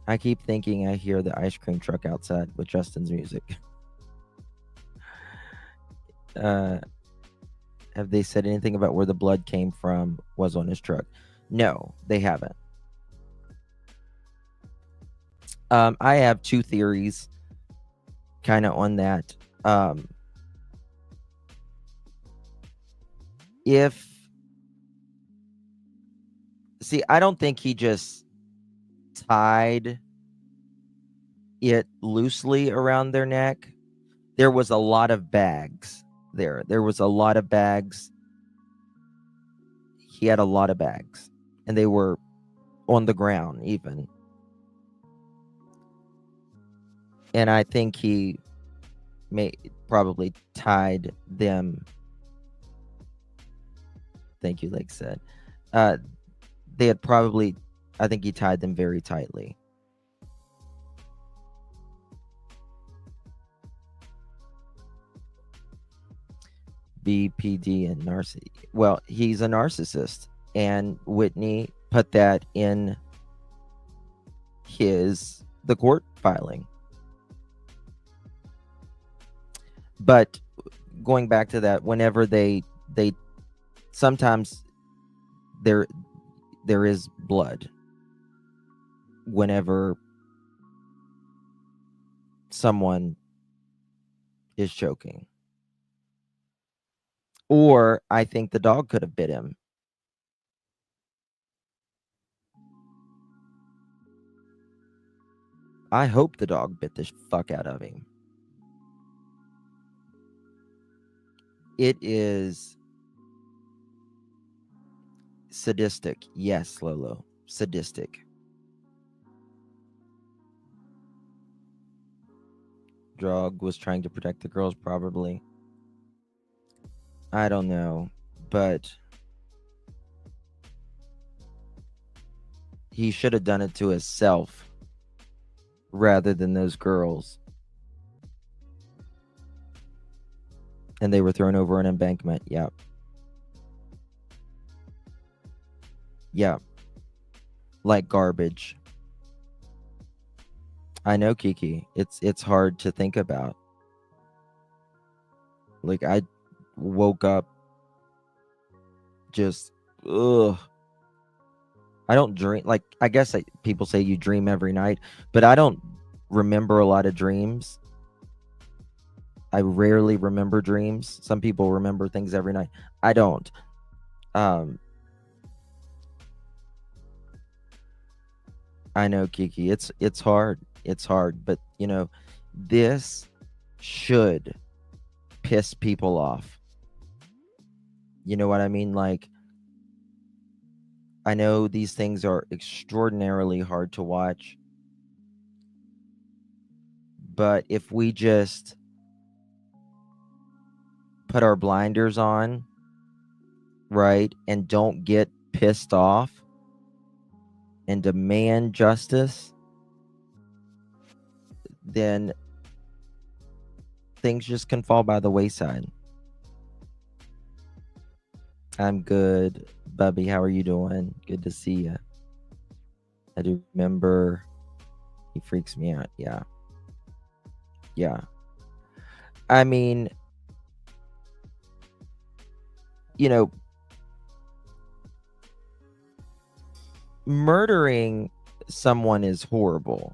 I keep thinking I hear the ice cream truck outside with Justin's music. Have they said anything about where the blood came from, was on his truck? No, they haven't. I have 2 theories kind of on that. I don't think he just tied it loosely around their neck. There was a lot of bags there. There was a lot of bags. He had a lot of bags, and they were on the ground even. And I think he probably tied them. Thank you, Lake said. They had probably, I think he tied them very tightly. BPD and narcissist. Well, he's a narcissist, and Whitney put that in the court filing. But going back to that, whenever they sometimes there is blood whenever someone is choking. Or I think the dog could have bit him. I hope the dog bit the fuck out of him. It is sadistic. Yes, Lolo. Sadistic. Dog was trying to protect the girls, probably. I don't know, but he should have done it to himself rather than those girls. And they were thrown over an embankment. Yep. Yep. Like garbage. I know, Kiki. It's hard to think about. Like, I woke up just, ugh. I don't dream. Like, I guess people say you dream every night, but I don't remember a lot of dreams. I rarely remember dreams. Some people remember things every night. I don't. I know, Kiki. It's hard. It's hard, but you know, this should piss people off. You know what I mean? Like, I know these things are extraordinarily hard to watch, but if we just put our blinders on, right, and don't get pissed off and demand justice, then things just can fall by the wayside. I'm good, Bubby. How are you doing? Good to see you. I do remember. He freaks me out. Yeah. Yeah. I mean, you know, murdering someone is horrible.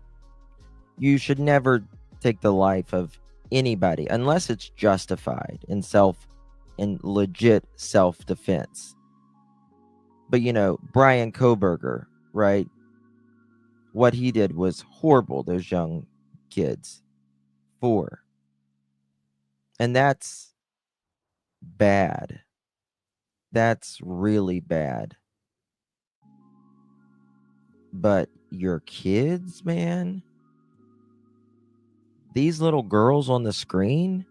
You should never take the life of anybody unless it's justified in legit self-defense. But you know, Brian Koberger, right? What he did was horrible. Those young kids, 4, and that's bad. That's really bad. But your kids, man, these little girls on the screen,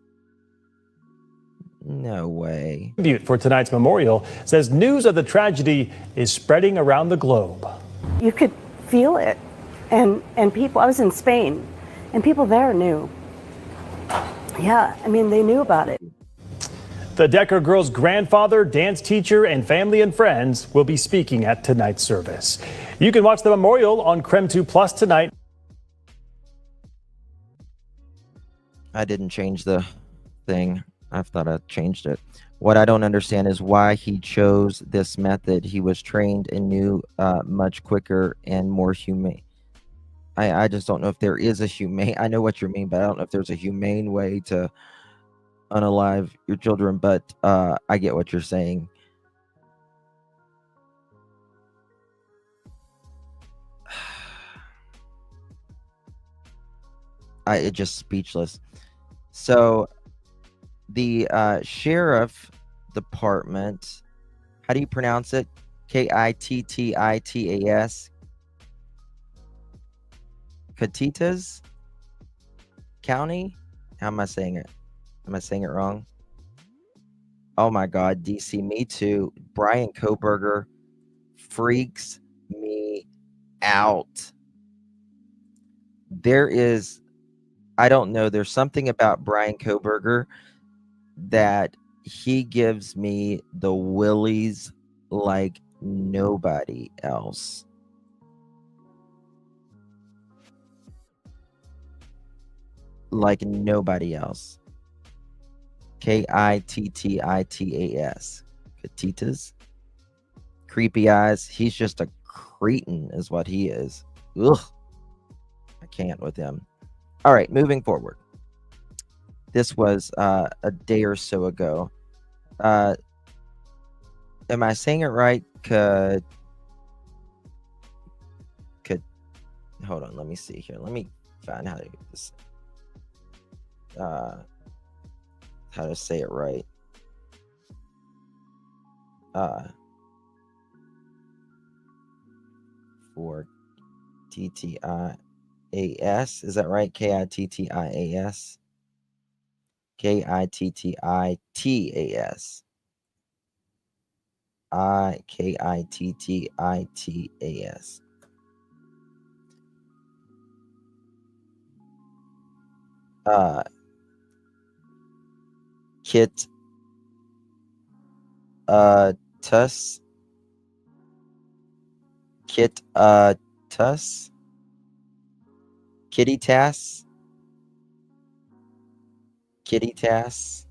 no way. Tribute for tonight's memorial says news of the tragedy is spreading around the globe. You could feel it, and people. I was in Spain, and people there knew. Yeah, I mean, they knew about it. The Decker girls' grandfather, dance teacher, and family and friends will be speaking at tonight's service. You can watch the memorial on Creme 2 Plus tonight. I didn't change the thing. I thought I changed it. What I don't understand is why he chose this method. He was trained and knew much quicker and more humane. I just don't know if there is a humane. I know what you mean, but I don't know if there's a humane way to unalive your children. But I get what you're saying. It's just speechless. So the sheriff department, how do you pronounce it? Kittitas, Catitas County. How am I saying it? Am I saying it wrong? Oh my God, DC, me too. Brian Koberger freaks me out. There is, I don't know, there's something about Brian Koberger that he gives me the willies like nobody else. Like nobody else. Kittitas. Katitas. Creepy eyes. He's just a cretin is what he is. Ugh. I can't with him. All right, moving forward. This was a day or so ago. Am I saying it right? Could hold on, let me see here. Let me find how to get this. How to say it right. For TTIAS, is that right? KITTIAS. KITTITAS. KITTITAS. Kit Tuss. Kit Tuss. Kitty Tass. Kitty Tass.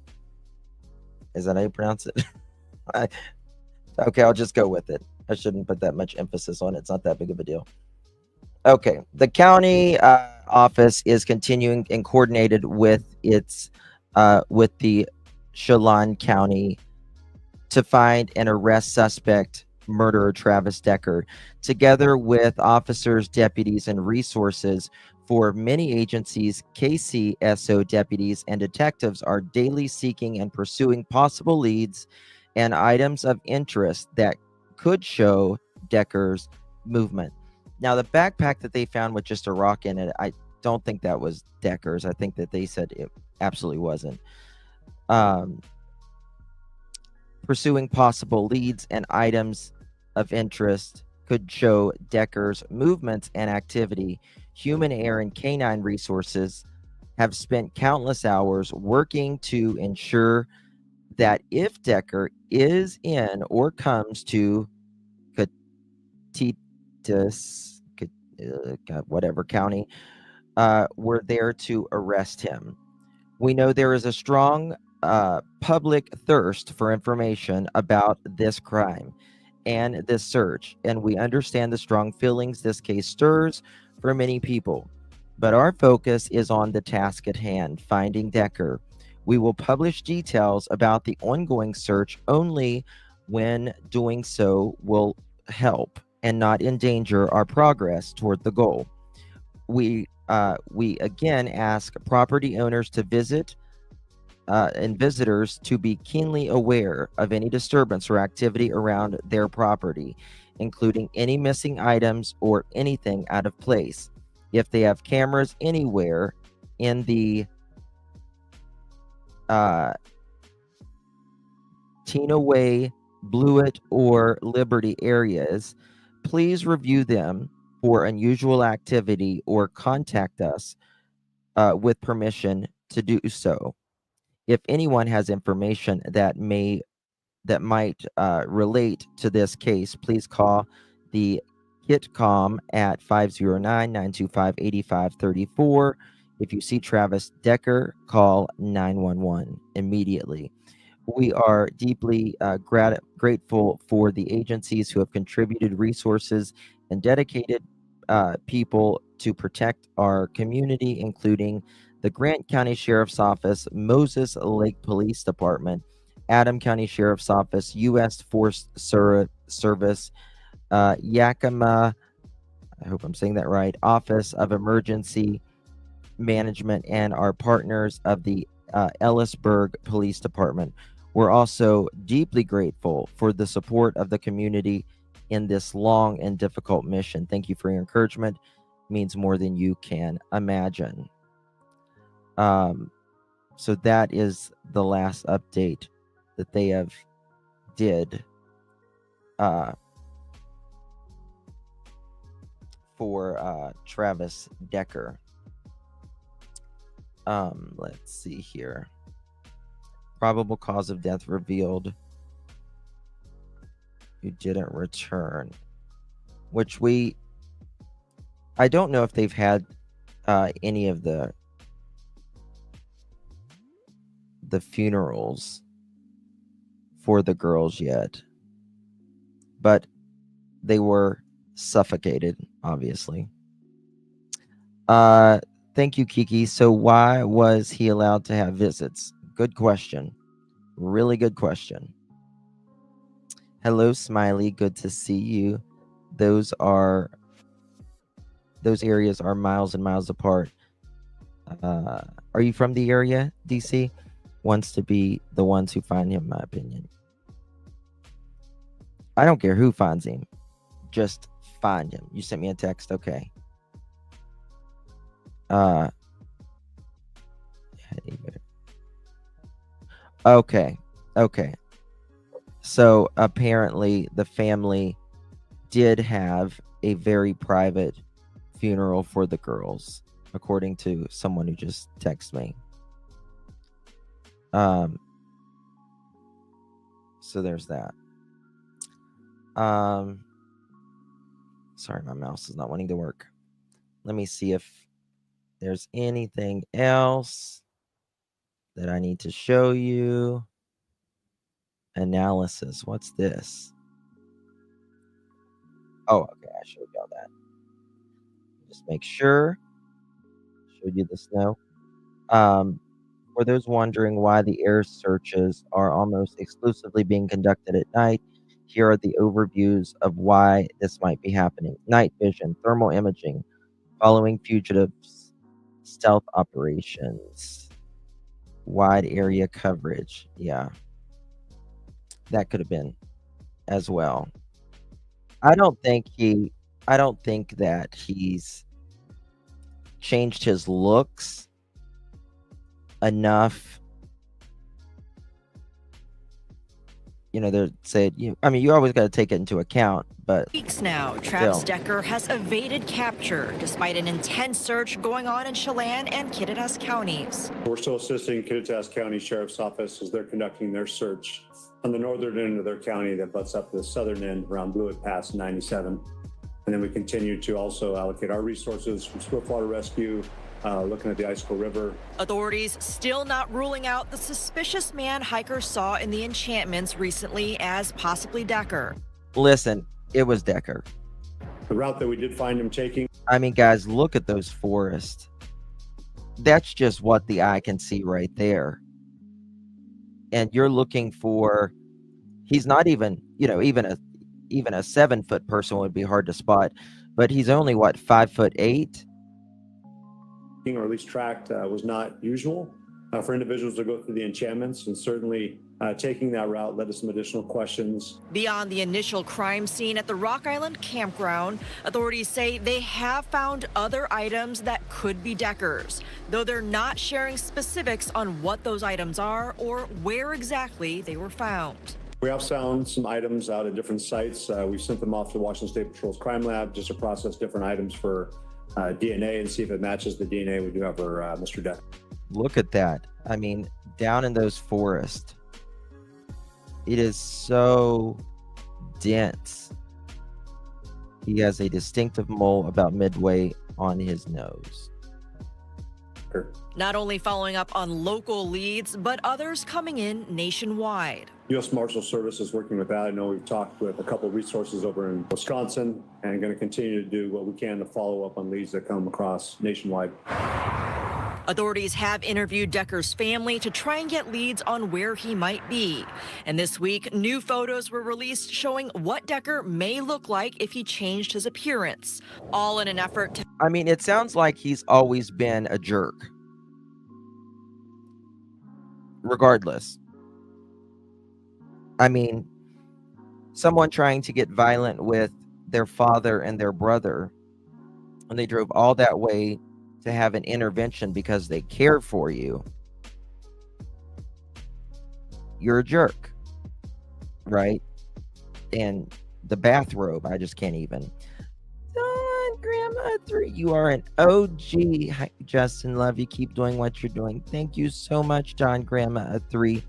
Is that how you pronounce it? Okay, I'll just go with it. I shouldn't put that much emphasis on it. It's not that big of a deal. Okay, the county office is continuing and coordinated with its with the Chelan County to find and arrest suspect murderer Travis Decker, together with officers, deputies, and resources for many agencies. KCSO deputies and detectives are daily seeking and pursuing possible leads and items of interest that could show Decker's movement. Now, the backpack that they found with just a rock in it, I don't think that was Decker's. I think that they said it absolutely wasn't. Pursuing possible leads and items of interest could show Decker's movements and activity. Human, air, and canine resources have spent countless hours working to ensure that if Decker is in or comes to whatever county, we're there to arrest him. We know there is a strong public thirst for information about this crime and this search, and we understand the strong feelings this case stirs for many people. But our focus is on the task at hand, finding Decker. We will publish details about the ongoing search only when doing so will help and not endanger our progress toward the goal. We again ask property owners to visit and visitors to be keenly aware of any disturbance or activity around their property, including any missing items or anything out of place. If they have cameras anywhere in the Tenaway, Blewett, or Liberty areas, please review them for unusual activity or contact us with permission to do so. If anyone has information that might relate to this case, please call the KitCom at 509-925-8534. If you see Travis Decker, call 911 immediately. We are deeply grateful for the agencies who have contributed resources and dedicated people to protect our community, including the Grant County Sheriff's Office, Moses Lake Police Department, Adam County Sheriff's Office, U.S. Forest Service, Yakima, I hope I'm saying that right, Office of Emergency Management, and our partners of the Ellisburg Police Department. We're also deeply grateful for the support of the community in this long and difficult mission. Thank you for your encouragement. It means more than you can imagine. So that is the last update that they have did for Travis Decker. Let's see here. Probable cause of death revealed. Who didn't return. Which I don't know if they've had any of the funerals for the girls yet. But they were suffocated, obviously. Thank Thank you, Kiki. So why was he allowed to have visits? Good question. Really good question. Hello, Smiley. Good to see you. Those areas are miles and miles apart. Are you from the area, DC? Wants to be the ones who find him, in my opinion. I don't care who finds him. Just find him. You sent me a text. Okay. Okay. So apparently the family did have a very private funeral for the girls, according to someone who just texted me. So there's that. Sorry, my mouse is not wanting to work. Let me see if there's anything else that I need to show you. Analysis. What's this? Oh, okay. I showed y'all that. Just make sure. Showed you the snow. For those wondering why the air searches are almost exclusively being conducted at night, here are the overviews of why this might be happening. Night vision, thermal imaging, following fugitives, stealth operations, wide area coverage. Yeah. That could have been as well. I don't think that he's changed his looks enough. They said, you always got to take it into account, but Weeks now, Travis Decker has evaded capture despite an intense search going on in Chelan and Kittitas counties. We're still assisting Kittitas County Sheriff's Office as they're conducting their search on the northern end of their county that butts up the southern end around Blewett Pass 97. And then we continue to also allocate our resources from swiftwater rescue, looking at the Icicle River. Authorities still not ruling out the suspicious man hikers saw in the enchantments recently as possibly Decker. Listen, it was Decker. The route that we did find him taking. I mean, guys, look at those forests. That's just what the eye can see right there. And you're looking for, he's not even, even a 7-foot person would be hard to spot, but he's only what, 5'8"? Or at least tracked was not usual for individuals to go through the enchantments, and certainly taking that route led to some additional questions. Beyond the initial crime scene at the Rock Island campground, authorities say they have found other items that could be Decker's, though they're not sharing specifics on what those items are or where exactly they were found. We have found some items out at different sites. We sent them off to Washington State Patrol's crime lab just to process different items for DNA and see if it matches the DNA we do have for Mr. Decker. Look at that. I mean, down in those forests, it is so dense. He has a distinctive mole about midway on his nose. Not only following up on local leads, but others coming in nationwide. U.S. Marshal Service is working with that. I know we've talked with a couple of resources over in Wisconsin and going to continue to do what we can to follow up on leads that come across nationwide. Authorities have interviewed Decker's family to try and get leads on where he might be. And this week, new photos were released showing what Decker may look like if he changed his appearance, all in an effort to... I mean, it sounds like he's always been a jerk. Regardless. I mean, someone trying to get violent with their father and their brother, and they drove all that way to have an intervention because they care for you. You're a jerk, right? And the bathrobe, I just can't even. Don Grandma 3, you are an OG. Hi, Justin, love you. Keep doing what you're doing. Thank you so much, Don Grandma 3.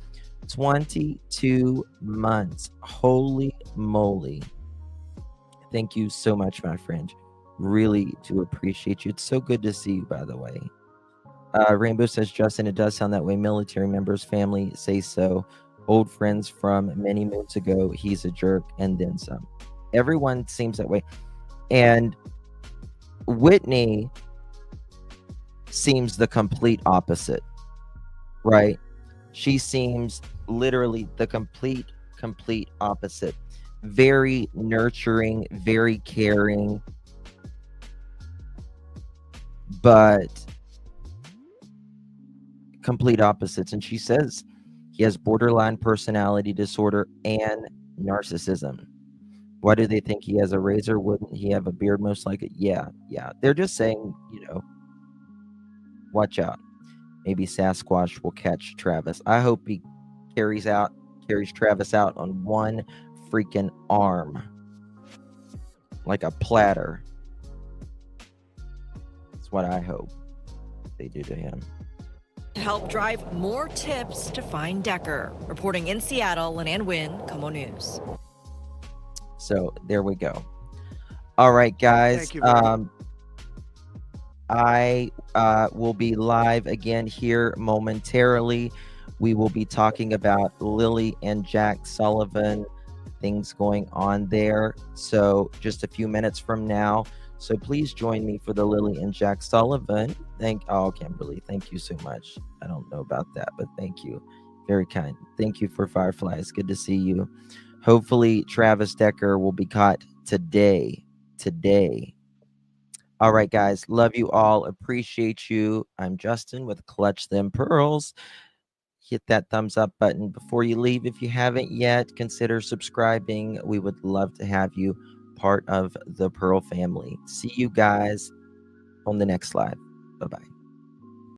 22 months. Holy moly. Thank you so much, my friend. Really do appreciate you. It's so good to see you, by the way. Rainbow says, Justin, it does sound that way. Military members, family say so. Old friends from many moons ago. He's a jerk, and then some. Everyone seems that way. And Whitney seems the complete opposite, right? She seems literally the complete opposite. Very nurturing, very caring, but complete opposites. And she says he has borderline personality disorder and narcissism. Why do they think he has a razor? Wouldn't he have a beard? Most likely. Yeah. They're just saying, watch out. Maybe Sasquatch will catch Travis. I hope he carries Travis out on one freaking arm, like a platter. That's what I hope they do to him. To help drive more tips to find Decker. Reporting in Seattle, Leanne Wynn, Como News. So there we go. All right, guys. Thank you very much. I will be live again here momentarily. We will be talking about Lily and Jack Sullivan, things going on there. So just a few minutes from now. So please join me for the Lily and Jack Sullivan. Kimberly, thank you so much. I don't know about that, but thank you. Very kind. Thank you for Fireflies. Good to see you. Hopefully Travis Decker will be caught today. All right, guys. Love you all. Appreciate you. I'm Justin with Clutch Them Pearls. Hit that thumbs up button before you leave. If you haven't yet, consider subscribing. We would love to have you part of the Pearl family. See you guys on the next live. Bye-bye.